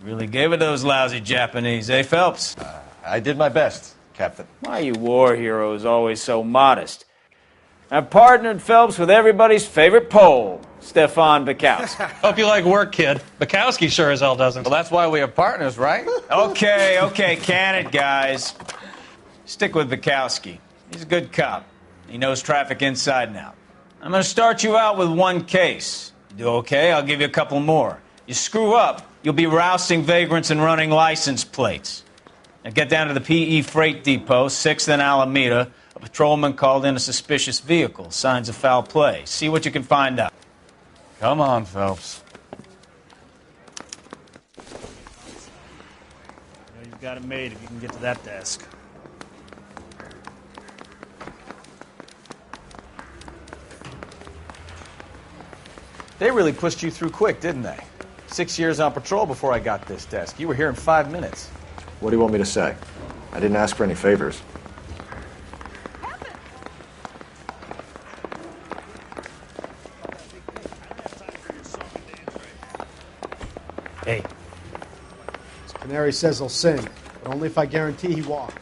Really gave it those lousy Japanese, eh, Phelps? I did my best, Captain. Why are you war heroes always so modest? I've partnered Phelps with everybody's favorite Pole, Stefan Burkowski. Hope you like work, kid. Bukowski sure as hell doesn't. Well, that's why we have partners, right? Okay, can it, guys. Stick with Burkowski. He's a good cop. He knows traffic inside and out. I'm going to start you out with 1 case. You do okay, I'll give you a couple more. You screw up, you'll be rousting vagrants and running license plates. Now get down to the PE Freight Depot, 6th and Alameda, up patrolman called in a suspicious vehicle. Signs of foul play. See what you can find out. Come on, Phelps. You've got it made if you can get to that desk. They really pushed you through quick, didn't they? 6 years on patrol before I got this desk. You were here in 5 minutes. What do you want me to say? I didn't ask for any favors. Hey. Canary says he'll sing, but only if I guarantee he walks.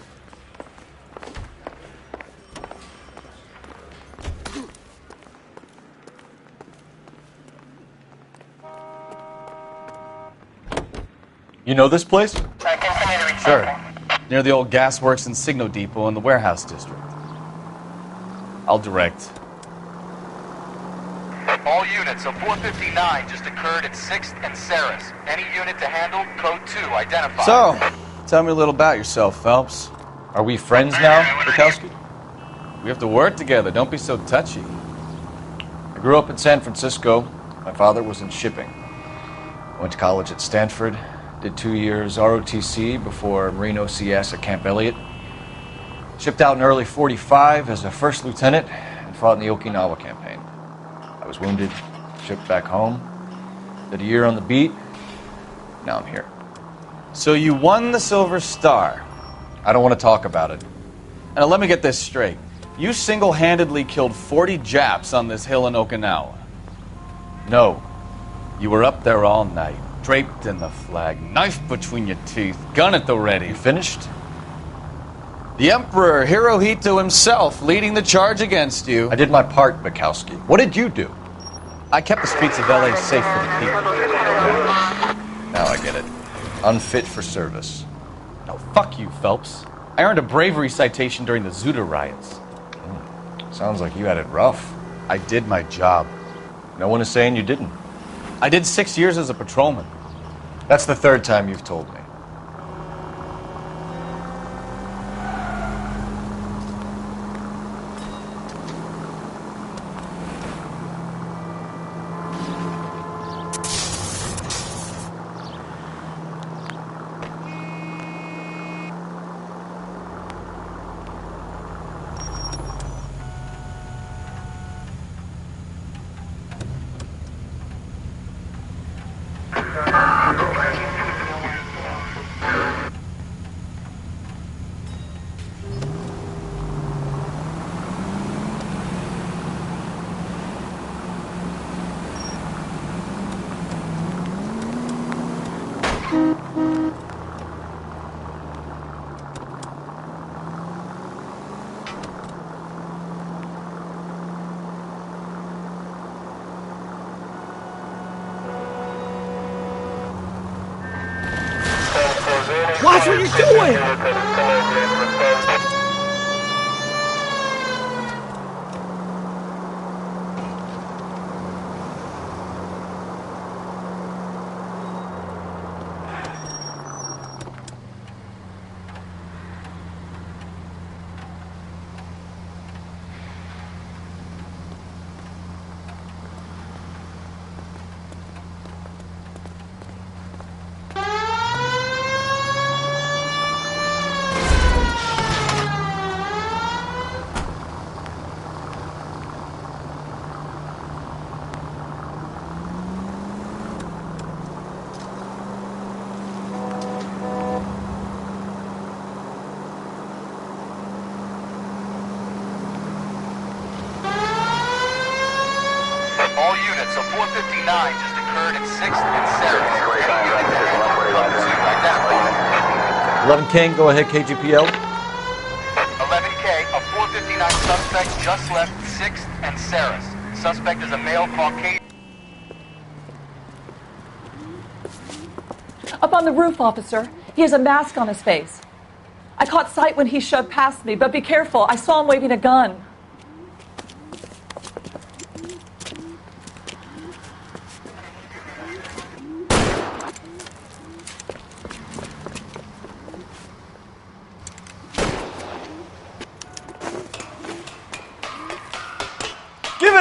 You know this place? Sure. Near the old gasworks and Signo Depot in the warehouse district. I'll direct. All units, a 459 just occurred at 6th and Saris. Any unit to handle, code 2, identified. So, tell me a little about yourself, Phelps. Are we friends now, Bukowski? We have to work together. Don't be so touchy. I grew up in San Francisco. My father was in shipping. Went to college at Stanford. Did 2 years ROTC before Marine OCS at Camp Elliott. Shipped out in early '45 as a first lieutenant and fought in the Okinawa campaign. I was wounded, shipped back home. Did a year on the beat. Now I'm here. So you won the Silver Star. I don't want to talk about it. Now let me get this straight. You single-handedly killed 40 Japs on this hill in Okinawa. No. You were up there all night, draped in the flag, knife between your teeth, gun at the ready. You finished? The Emperor Hirohito himself leading the charge against you. I did my part, Bukowski. What did you do? I kept the streets of LA safe for the people. Now I get it. Unfit for service. No, fuck you, Phelps. I earned a bravery citation during the Zuda riots. Sounds like you had it rough. I did my job. No one is saying you didn't. I did 6 years as a patrolman. That's the third time you've told me. Watch what you're doing! All units, a 459 just occurred at 6th and Saris. Any unit to handle, code 2, identified. 11 King, go ahead, KGPL. 11K, a 459 suspect just left 6th and Saris. Suspect is a male Caucasian. Up on the roof, officer. He has a mask on his face. I caught sight when he shoved past me, but be careful. I saw him waving a gun.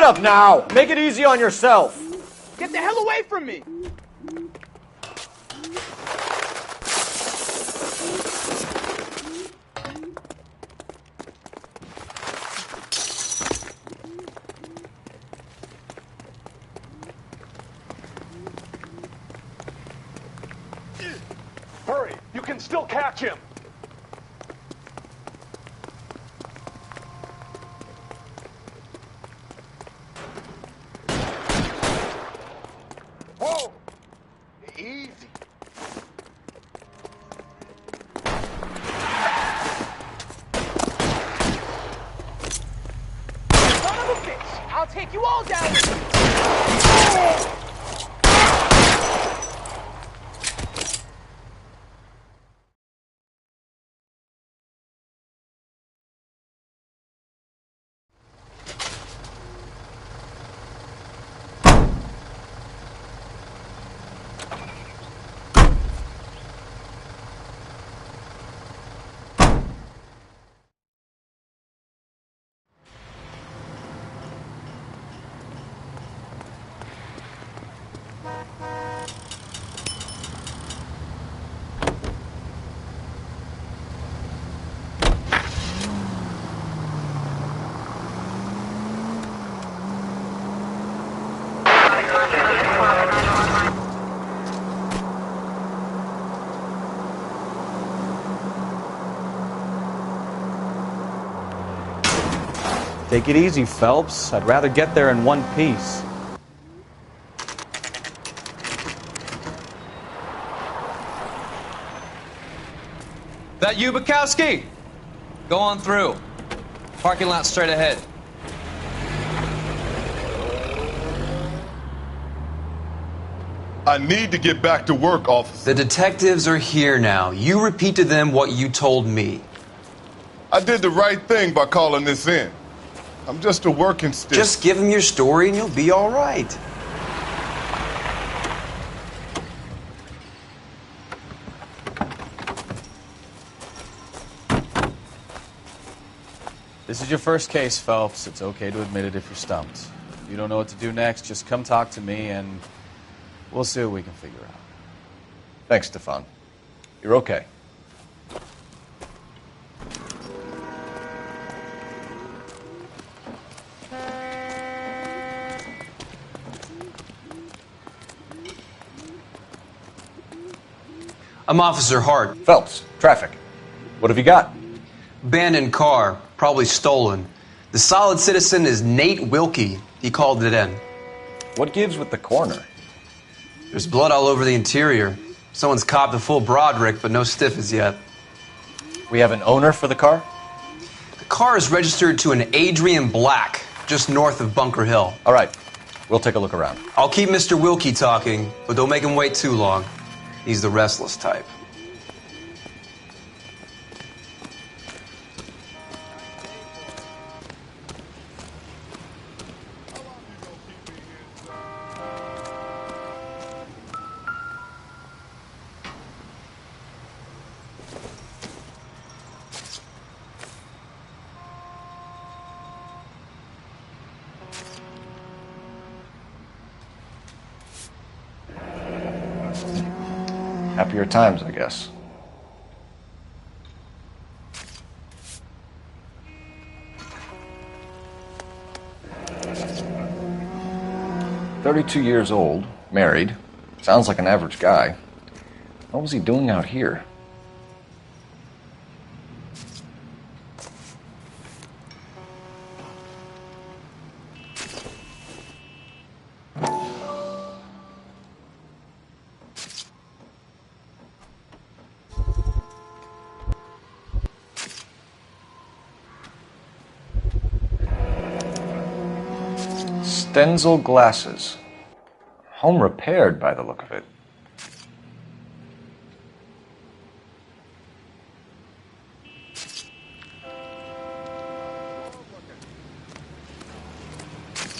it up now! Make it easy on yourself! Get the hell away from me! Hurry! You can still catch him! Whoa! Easy. Son of a bitch! I'll take you all down! Take it easy, Phelps. I'd rather get there in one piece. That you, Bukowski? Go on through. Parking lot straight ahead. I need to get back to work, officer. The detectives are here now. You repeat to them what you told me. I did the right thing by calling this in. I'm just a working stick. Just give them your story and you'll be all right. This is your first case, Phelps. It's okay to admit it if you're stumped. If you don't know what to do next, just come talk to me and we'll see what we can figure out. Thanks, Stefan. You're okay. I'm Officer Hart. Phelps, traffic. What have you got? Abandoned car, probably stolen. The solid citizen is Nate Wilkie. He called it in. What gives with the coroner? There's blood all over the interior. Someone's copped a full Broderick, but no stiff as yet. We have an owner for the car? The car is registered to an Adrian Black, just north of Bunker Hill. All right. We'll take a look around. I'll keep Mr. Wilkie talking, but don't make him wait too long. He's the restless type. Happier times, I guess. "32 years old, married, sounds like an average guy. What was he doing out here?" Stenzel glasses. Home repaired by the look of it.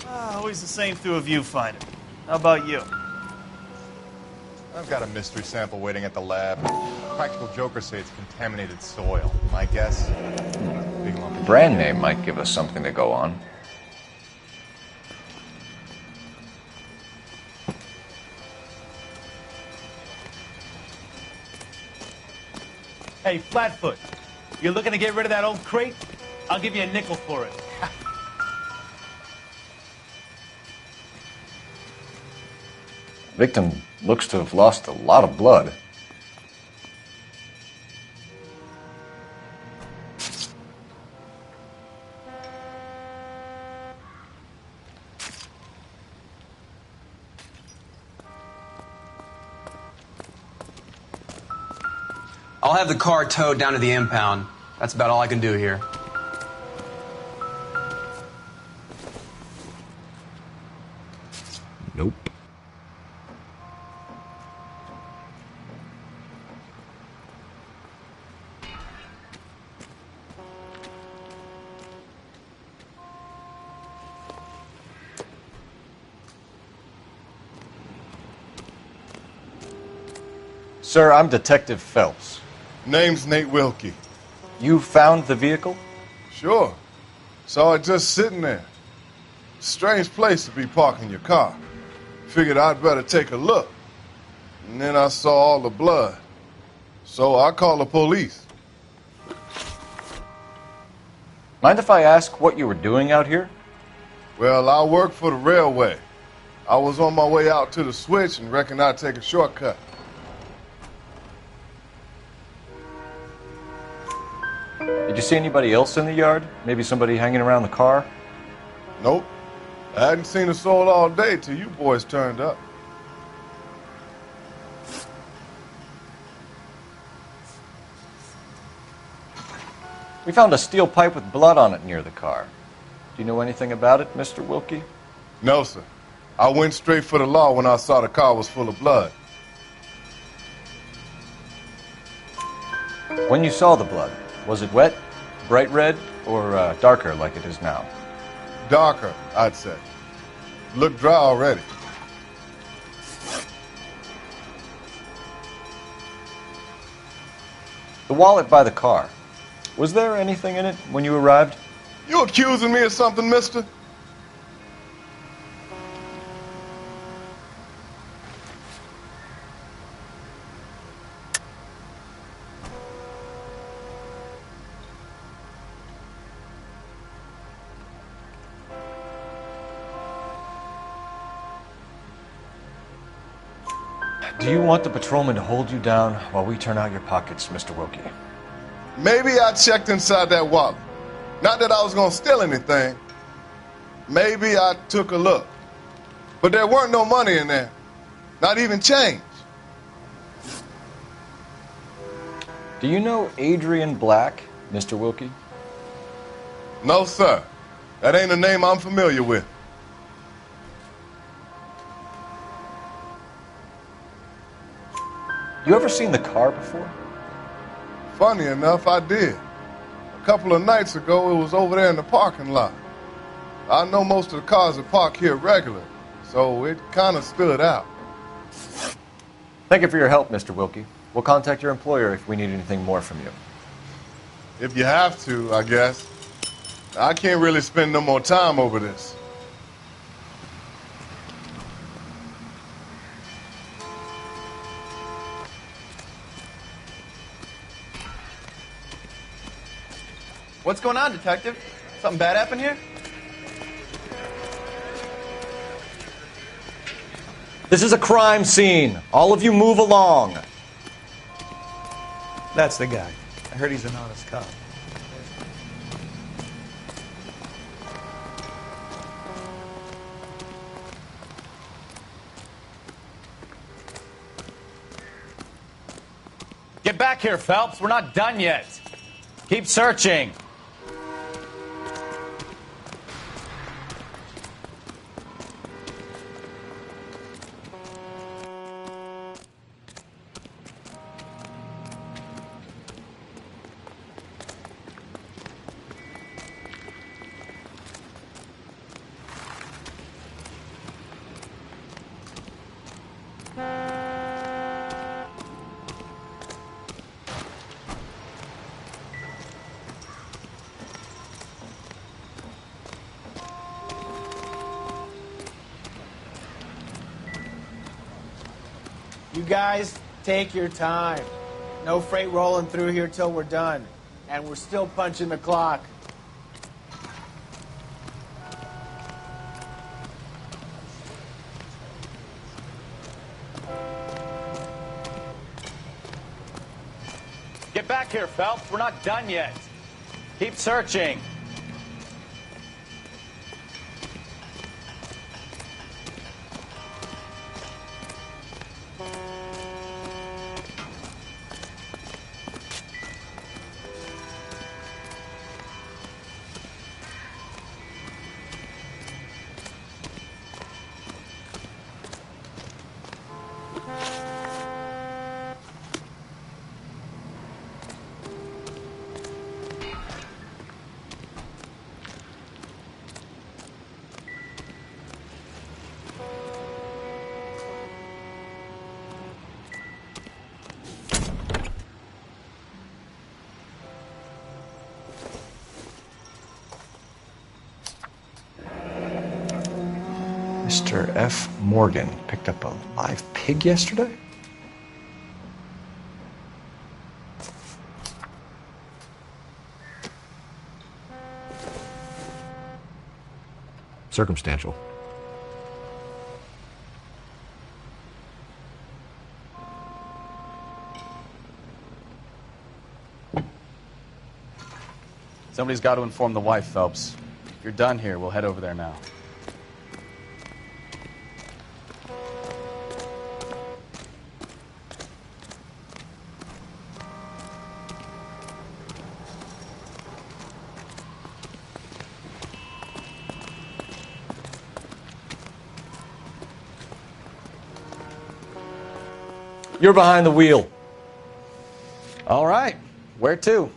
Always the same through a viewfinder. How about you? I've got a mystery sample waiting at the lab. Practical jokers say it's contaminated soil. My guess? Big lump. The brand name might give us something to go on. Hey, Flatfoot, you're looking to get rid of that old crate? I'll give you a nickel for it. Victim looks to have lost a lot of blood. I'll have the car towed down to the impound. That's about all I can do here. Nope. Sir, I'm Detective Phelps. Name's Nate Wilkie. You found the vehicle? Sure. Saw it just sitting there. Strange place to be parking your car. Figured I'd better take a look. And then I saw all the blood. So I called the police. Mind if I ask what you were doing out here? Well, I work for the railway. I was on my way out to the switch and reckoned I'd take a shortcut. Did you see anybody else in the yard? Maybe somebody hanging around the car? Nope. I hadn't seen a soul all day till you boys turned up. We found a steel pipe with blood on it near the car. Do you know anything about it, Mr. Wilkie? No, sir. I went straight for the law when I saw the car was full of blood. When you saw the blood, was it wet, bright red, or darker like it is now? Darker, I'd say. Looked dry already. The wallet by the car. Was there anything in it when you arrived? You accusing me of something, mister? Do you want the patrolman to hold you down while we turn out your pockets, Mr. Wilkie? Maybe I checked inside that wallet. Not that I was going to steal anything. Maybe I took a look. But there weren't no money in there. Not even change. Do you know Adrian Black, Mr. Wilkie? No, sir. That ain't a name I'm familiar with. You ever seen the car before? Funny enough, I did. A couple of nights ago, it was over there in the parking lot. I know most of the cars are parked here regular, so it kind of stood out. Thank you for your help, Mr. Wilkie. We'll contact your employer if we need anything more from you. If you have to, I guess. I can't really spend no more time over this. What's going on, Detective? Something bad happened here? This is a crime scene. All of you move along. That's the guy. I heard he's an honest cop. Get back here, Phelps. We're not done yet. Keep searching. You guys, take your time. No freight rolling through here till we're done. And we're still punching the clock. Get back here, Phelps. We're not done yet. Keep searching. Mr. F. Morgan picked up a live pig yesterday? Circumstantial. Somebody's got to inform the wife, Phelps. If you're done here, we'll head over there now. You're behind the wheel. All right. Where to?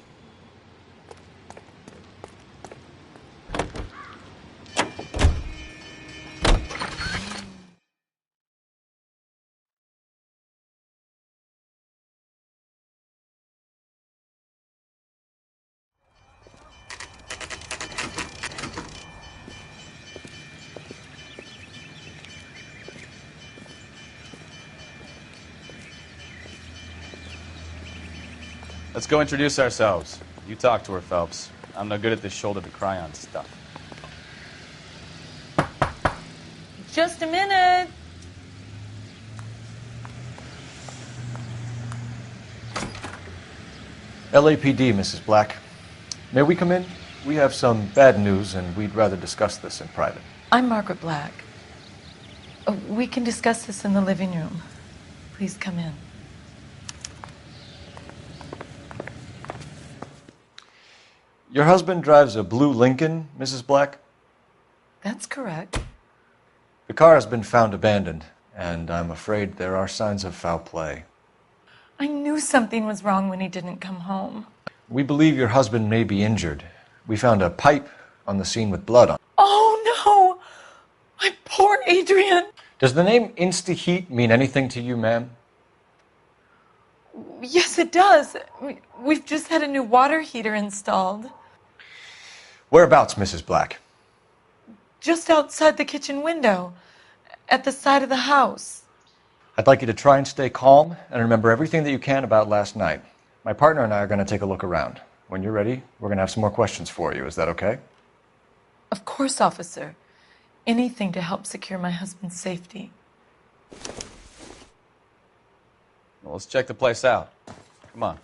Let's go introduce ourselves. You talk to her, Phelps. I'm no good at this shoulder to cry on stuff. Just a minute. LAPD, Mrs. Black. May we come in? We have some bad news, and we'd rather discuss this in private. I'm Margaret Black. We can discuss this in the living room. Please come in. Your husband drives a blue Lincoln, Mrs. Black? That's correct. The car has been found abandoned, and I'm afraid there are signs of foul play. I knew something was wrong when he didn't come home. We believe your husband may be injured. We found a pipe on the scene with blood on it. Oh, no! My poor Adrian! Does the name Insta-Heat mean anything to you, ma'am? Yes, it does. We've just had a new water heater installed. Whereabouts, Mrs. Black? Just outside the kitchen window, at the side of the house. I'd like you to try and stay calm and remember everything that you can about last night. My partner and I are going to take a look around. When you're ready, we're going to have some more questions for you. Is that okay? Of course, officer. Anything to help secure my husband's safety. Well, let's check the place out. Come on.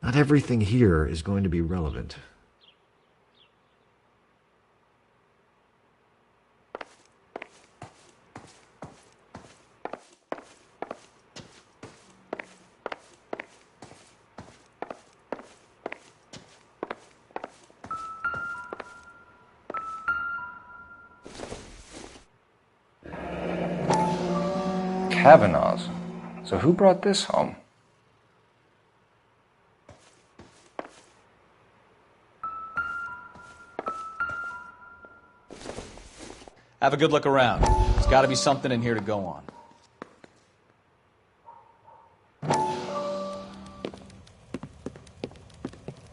Not everything here is going to be relevant. Kavanaugh's. So who brought this home? Have a good look around. There's got to be something in here to go on.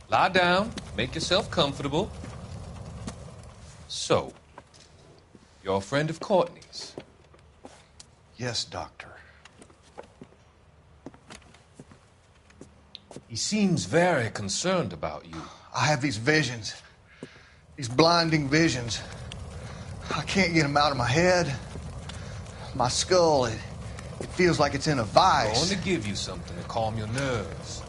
Lie down. Make yourself comfortable. So, you're a friend of Courtney's? Yes, Doctor. He seems very concerned about you. I have these visions. These blinding visions. I can't get them out of my head. My skull, it feels like it's in a vice. I want to give you something to calm your nerves.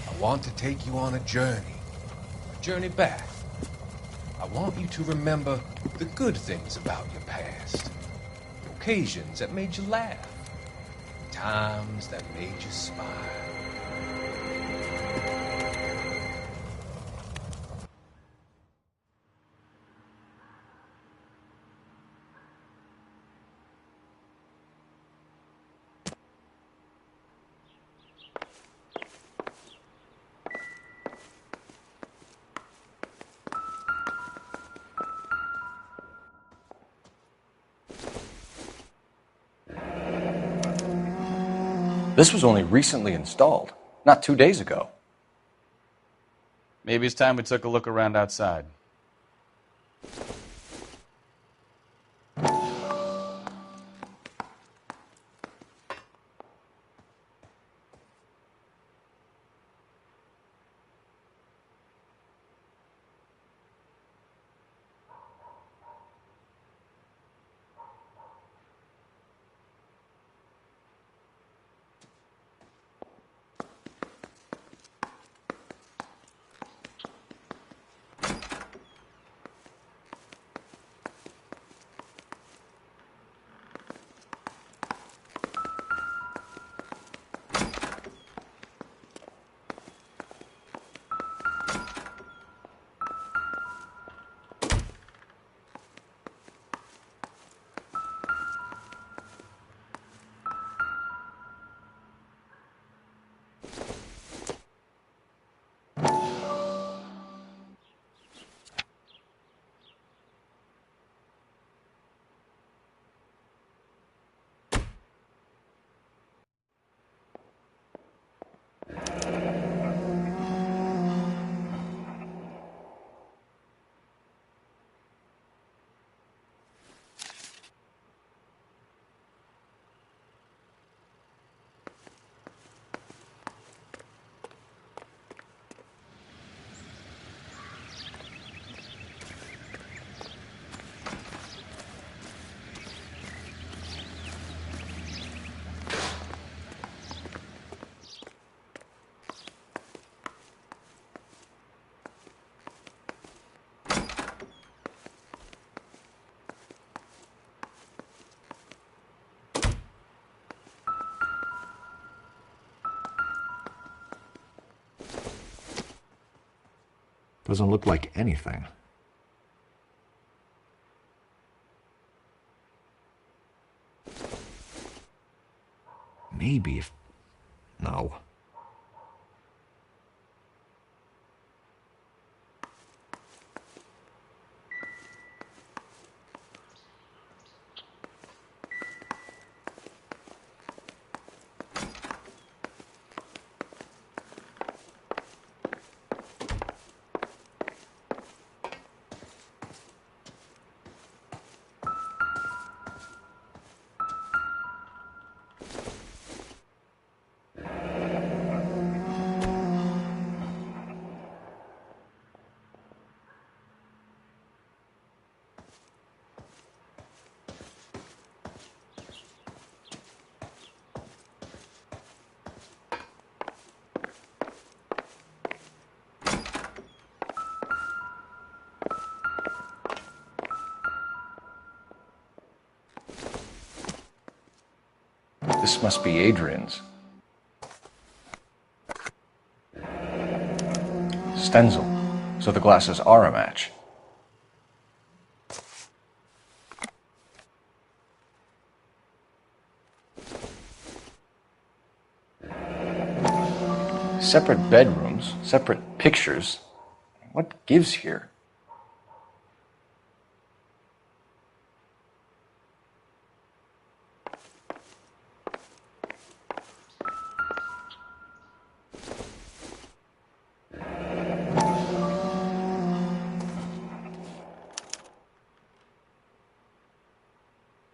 I want to take you on a journey back. I want you to remember the good things about your past, the occasions that made you laugh, the times that made you smile. This was only recently installed, not 2 days ago. Maybe it's time we took a look around outside. Doesn't look like anything. Maybe if... No. This must be Adrian's. Stenzel. So the glasses are a match. Separate bedrooms, separate pictures. What gives here?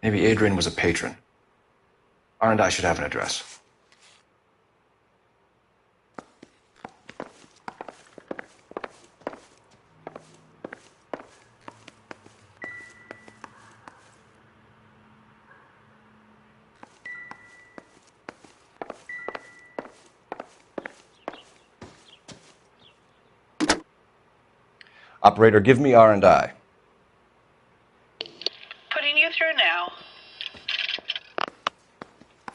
Maybe Adrian was a patron. R&I should have an address. Operator, give me R&I. Putting you through now.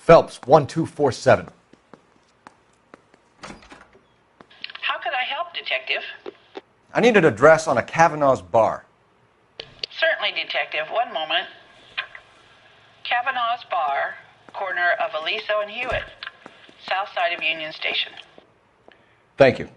Phelps, 1247. How could I help, Detective? I need an address on a Kavanaugh's bar. Certainly, Detective. One moment. Kavanaugh's Bar, corner of Aliso and Hewitt, south side of Union Station. Thank you.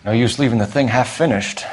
No use leaving the thing half finished.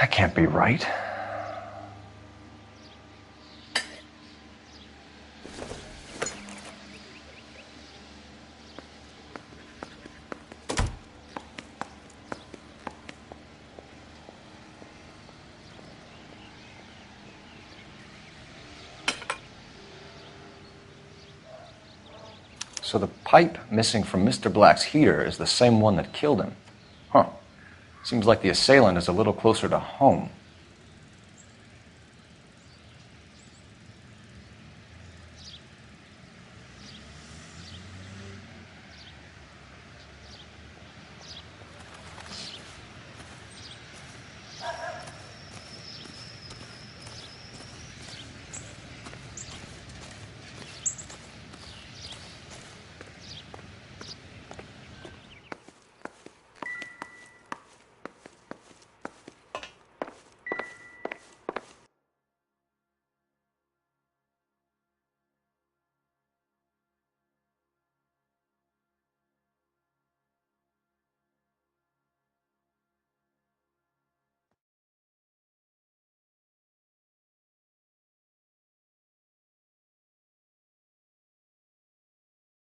That can't be right. So the pipe missing from Mr. Black's heater is the same one that killed him. Huh. Seems like the assailant is a little closer to home.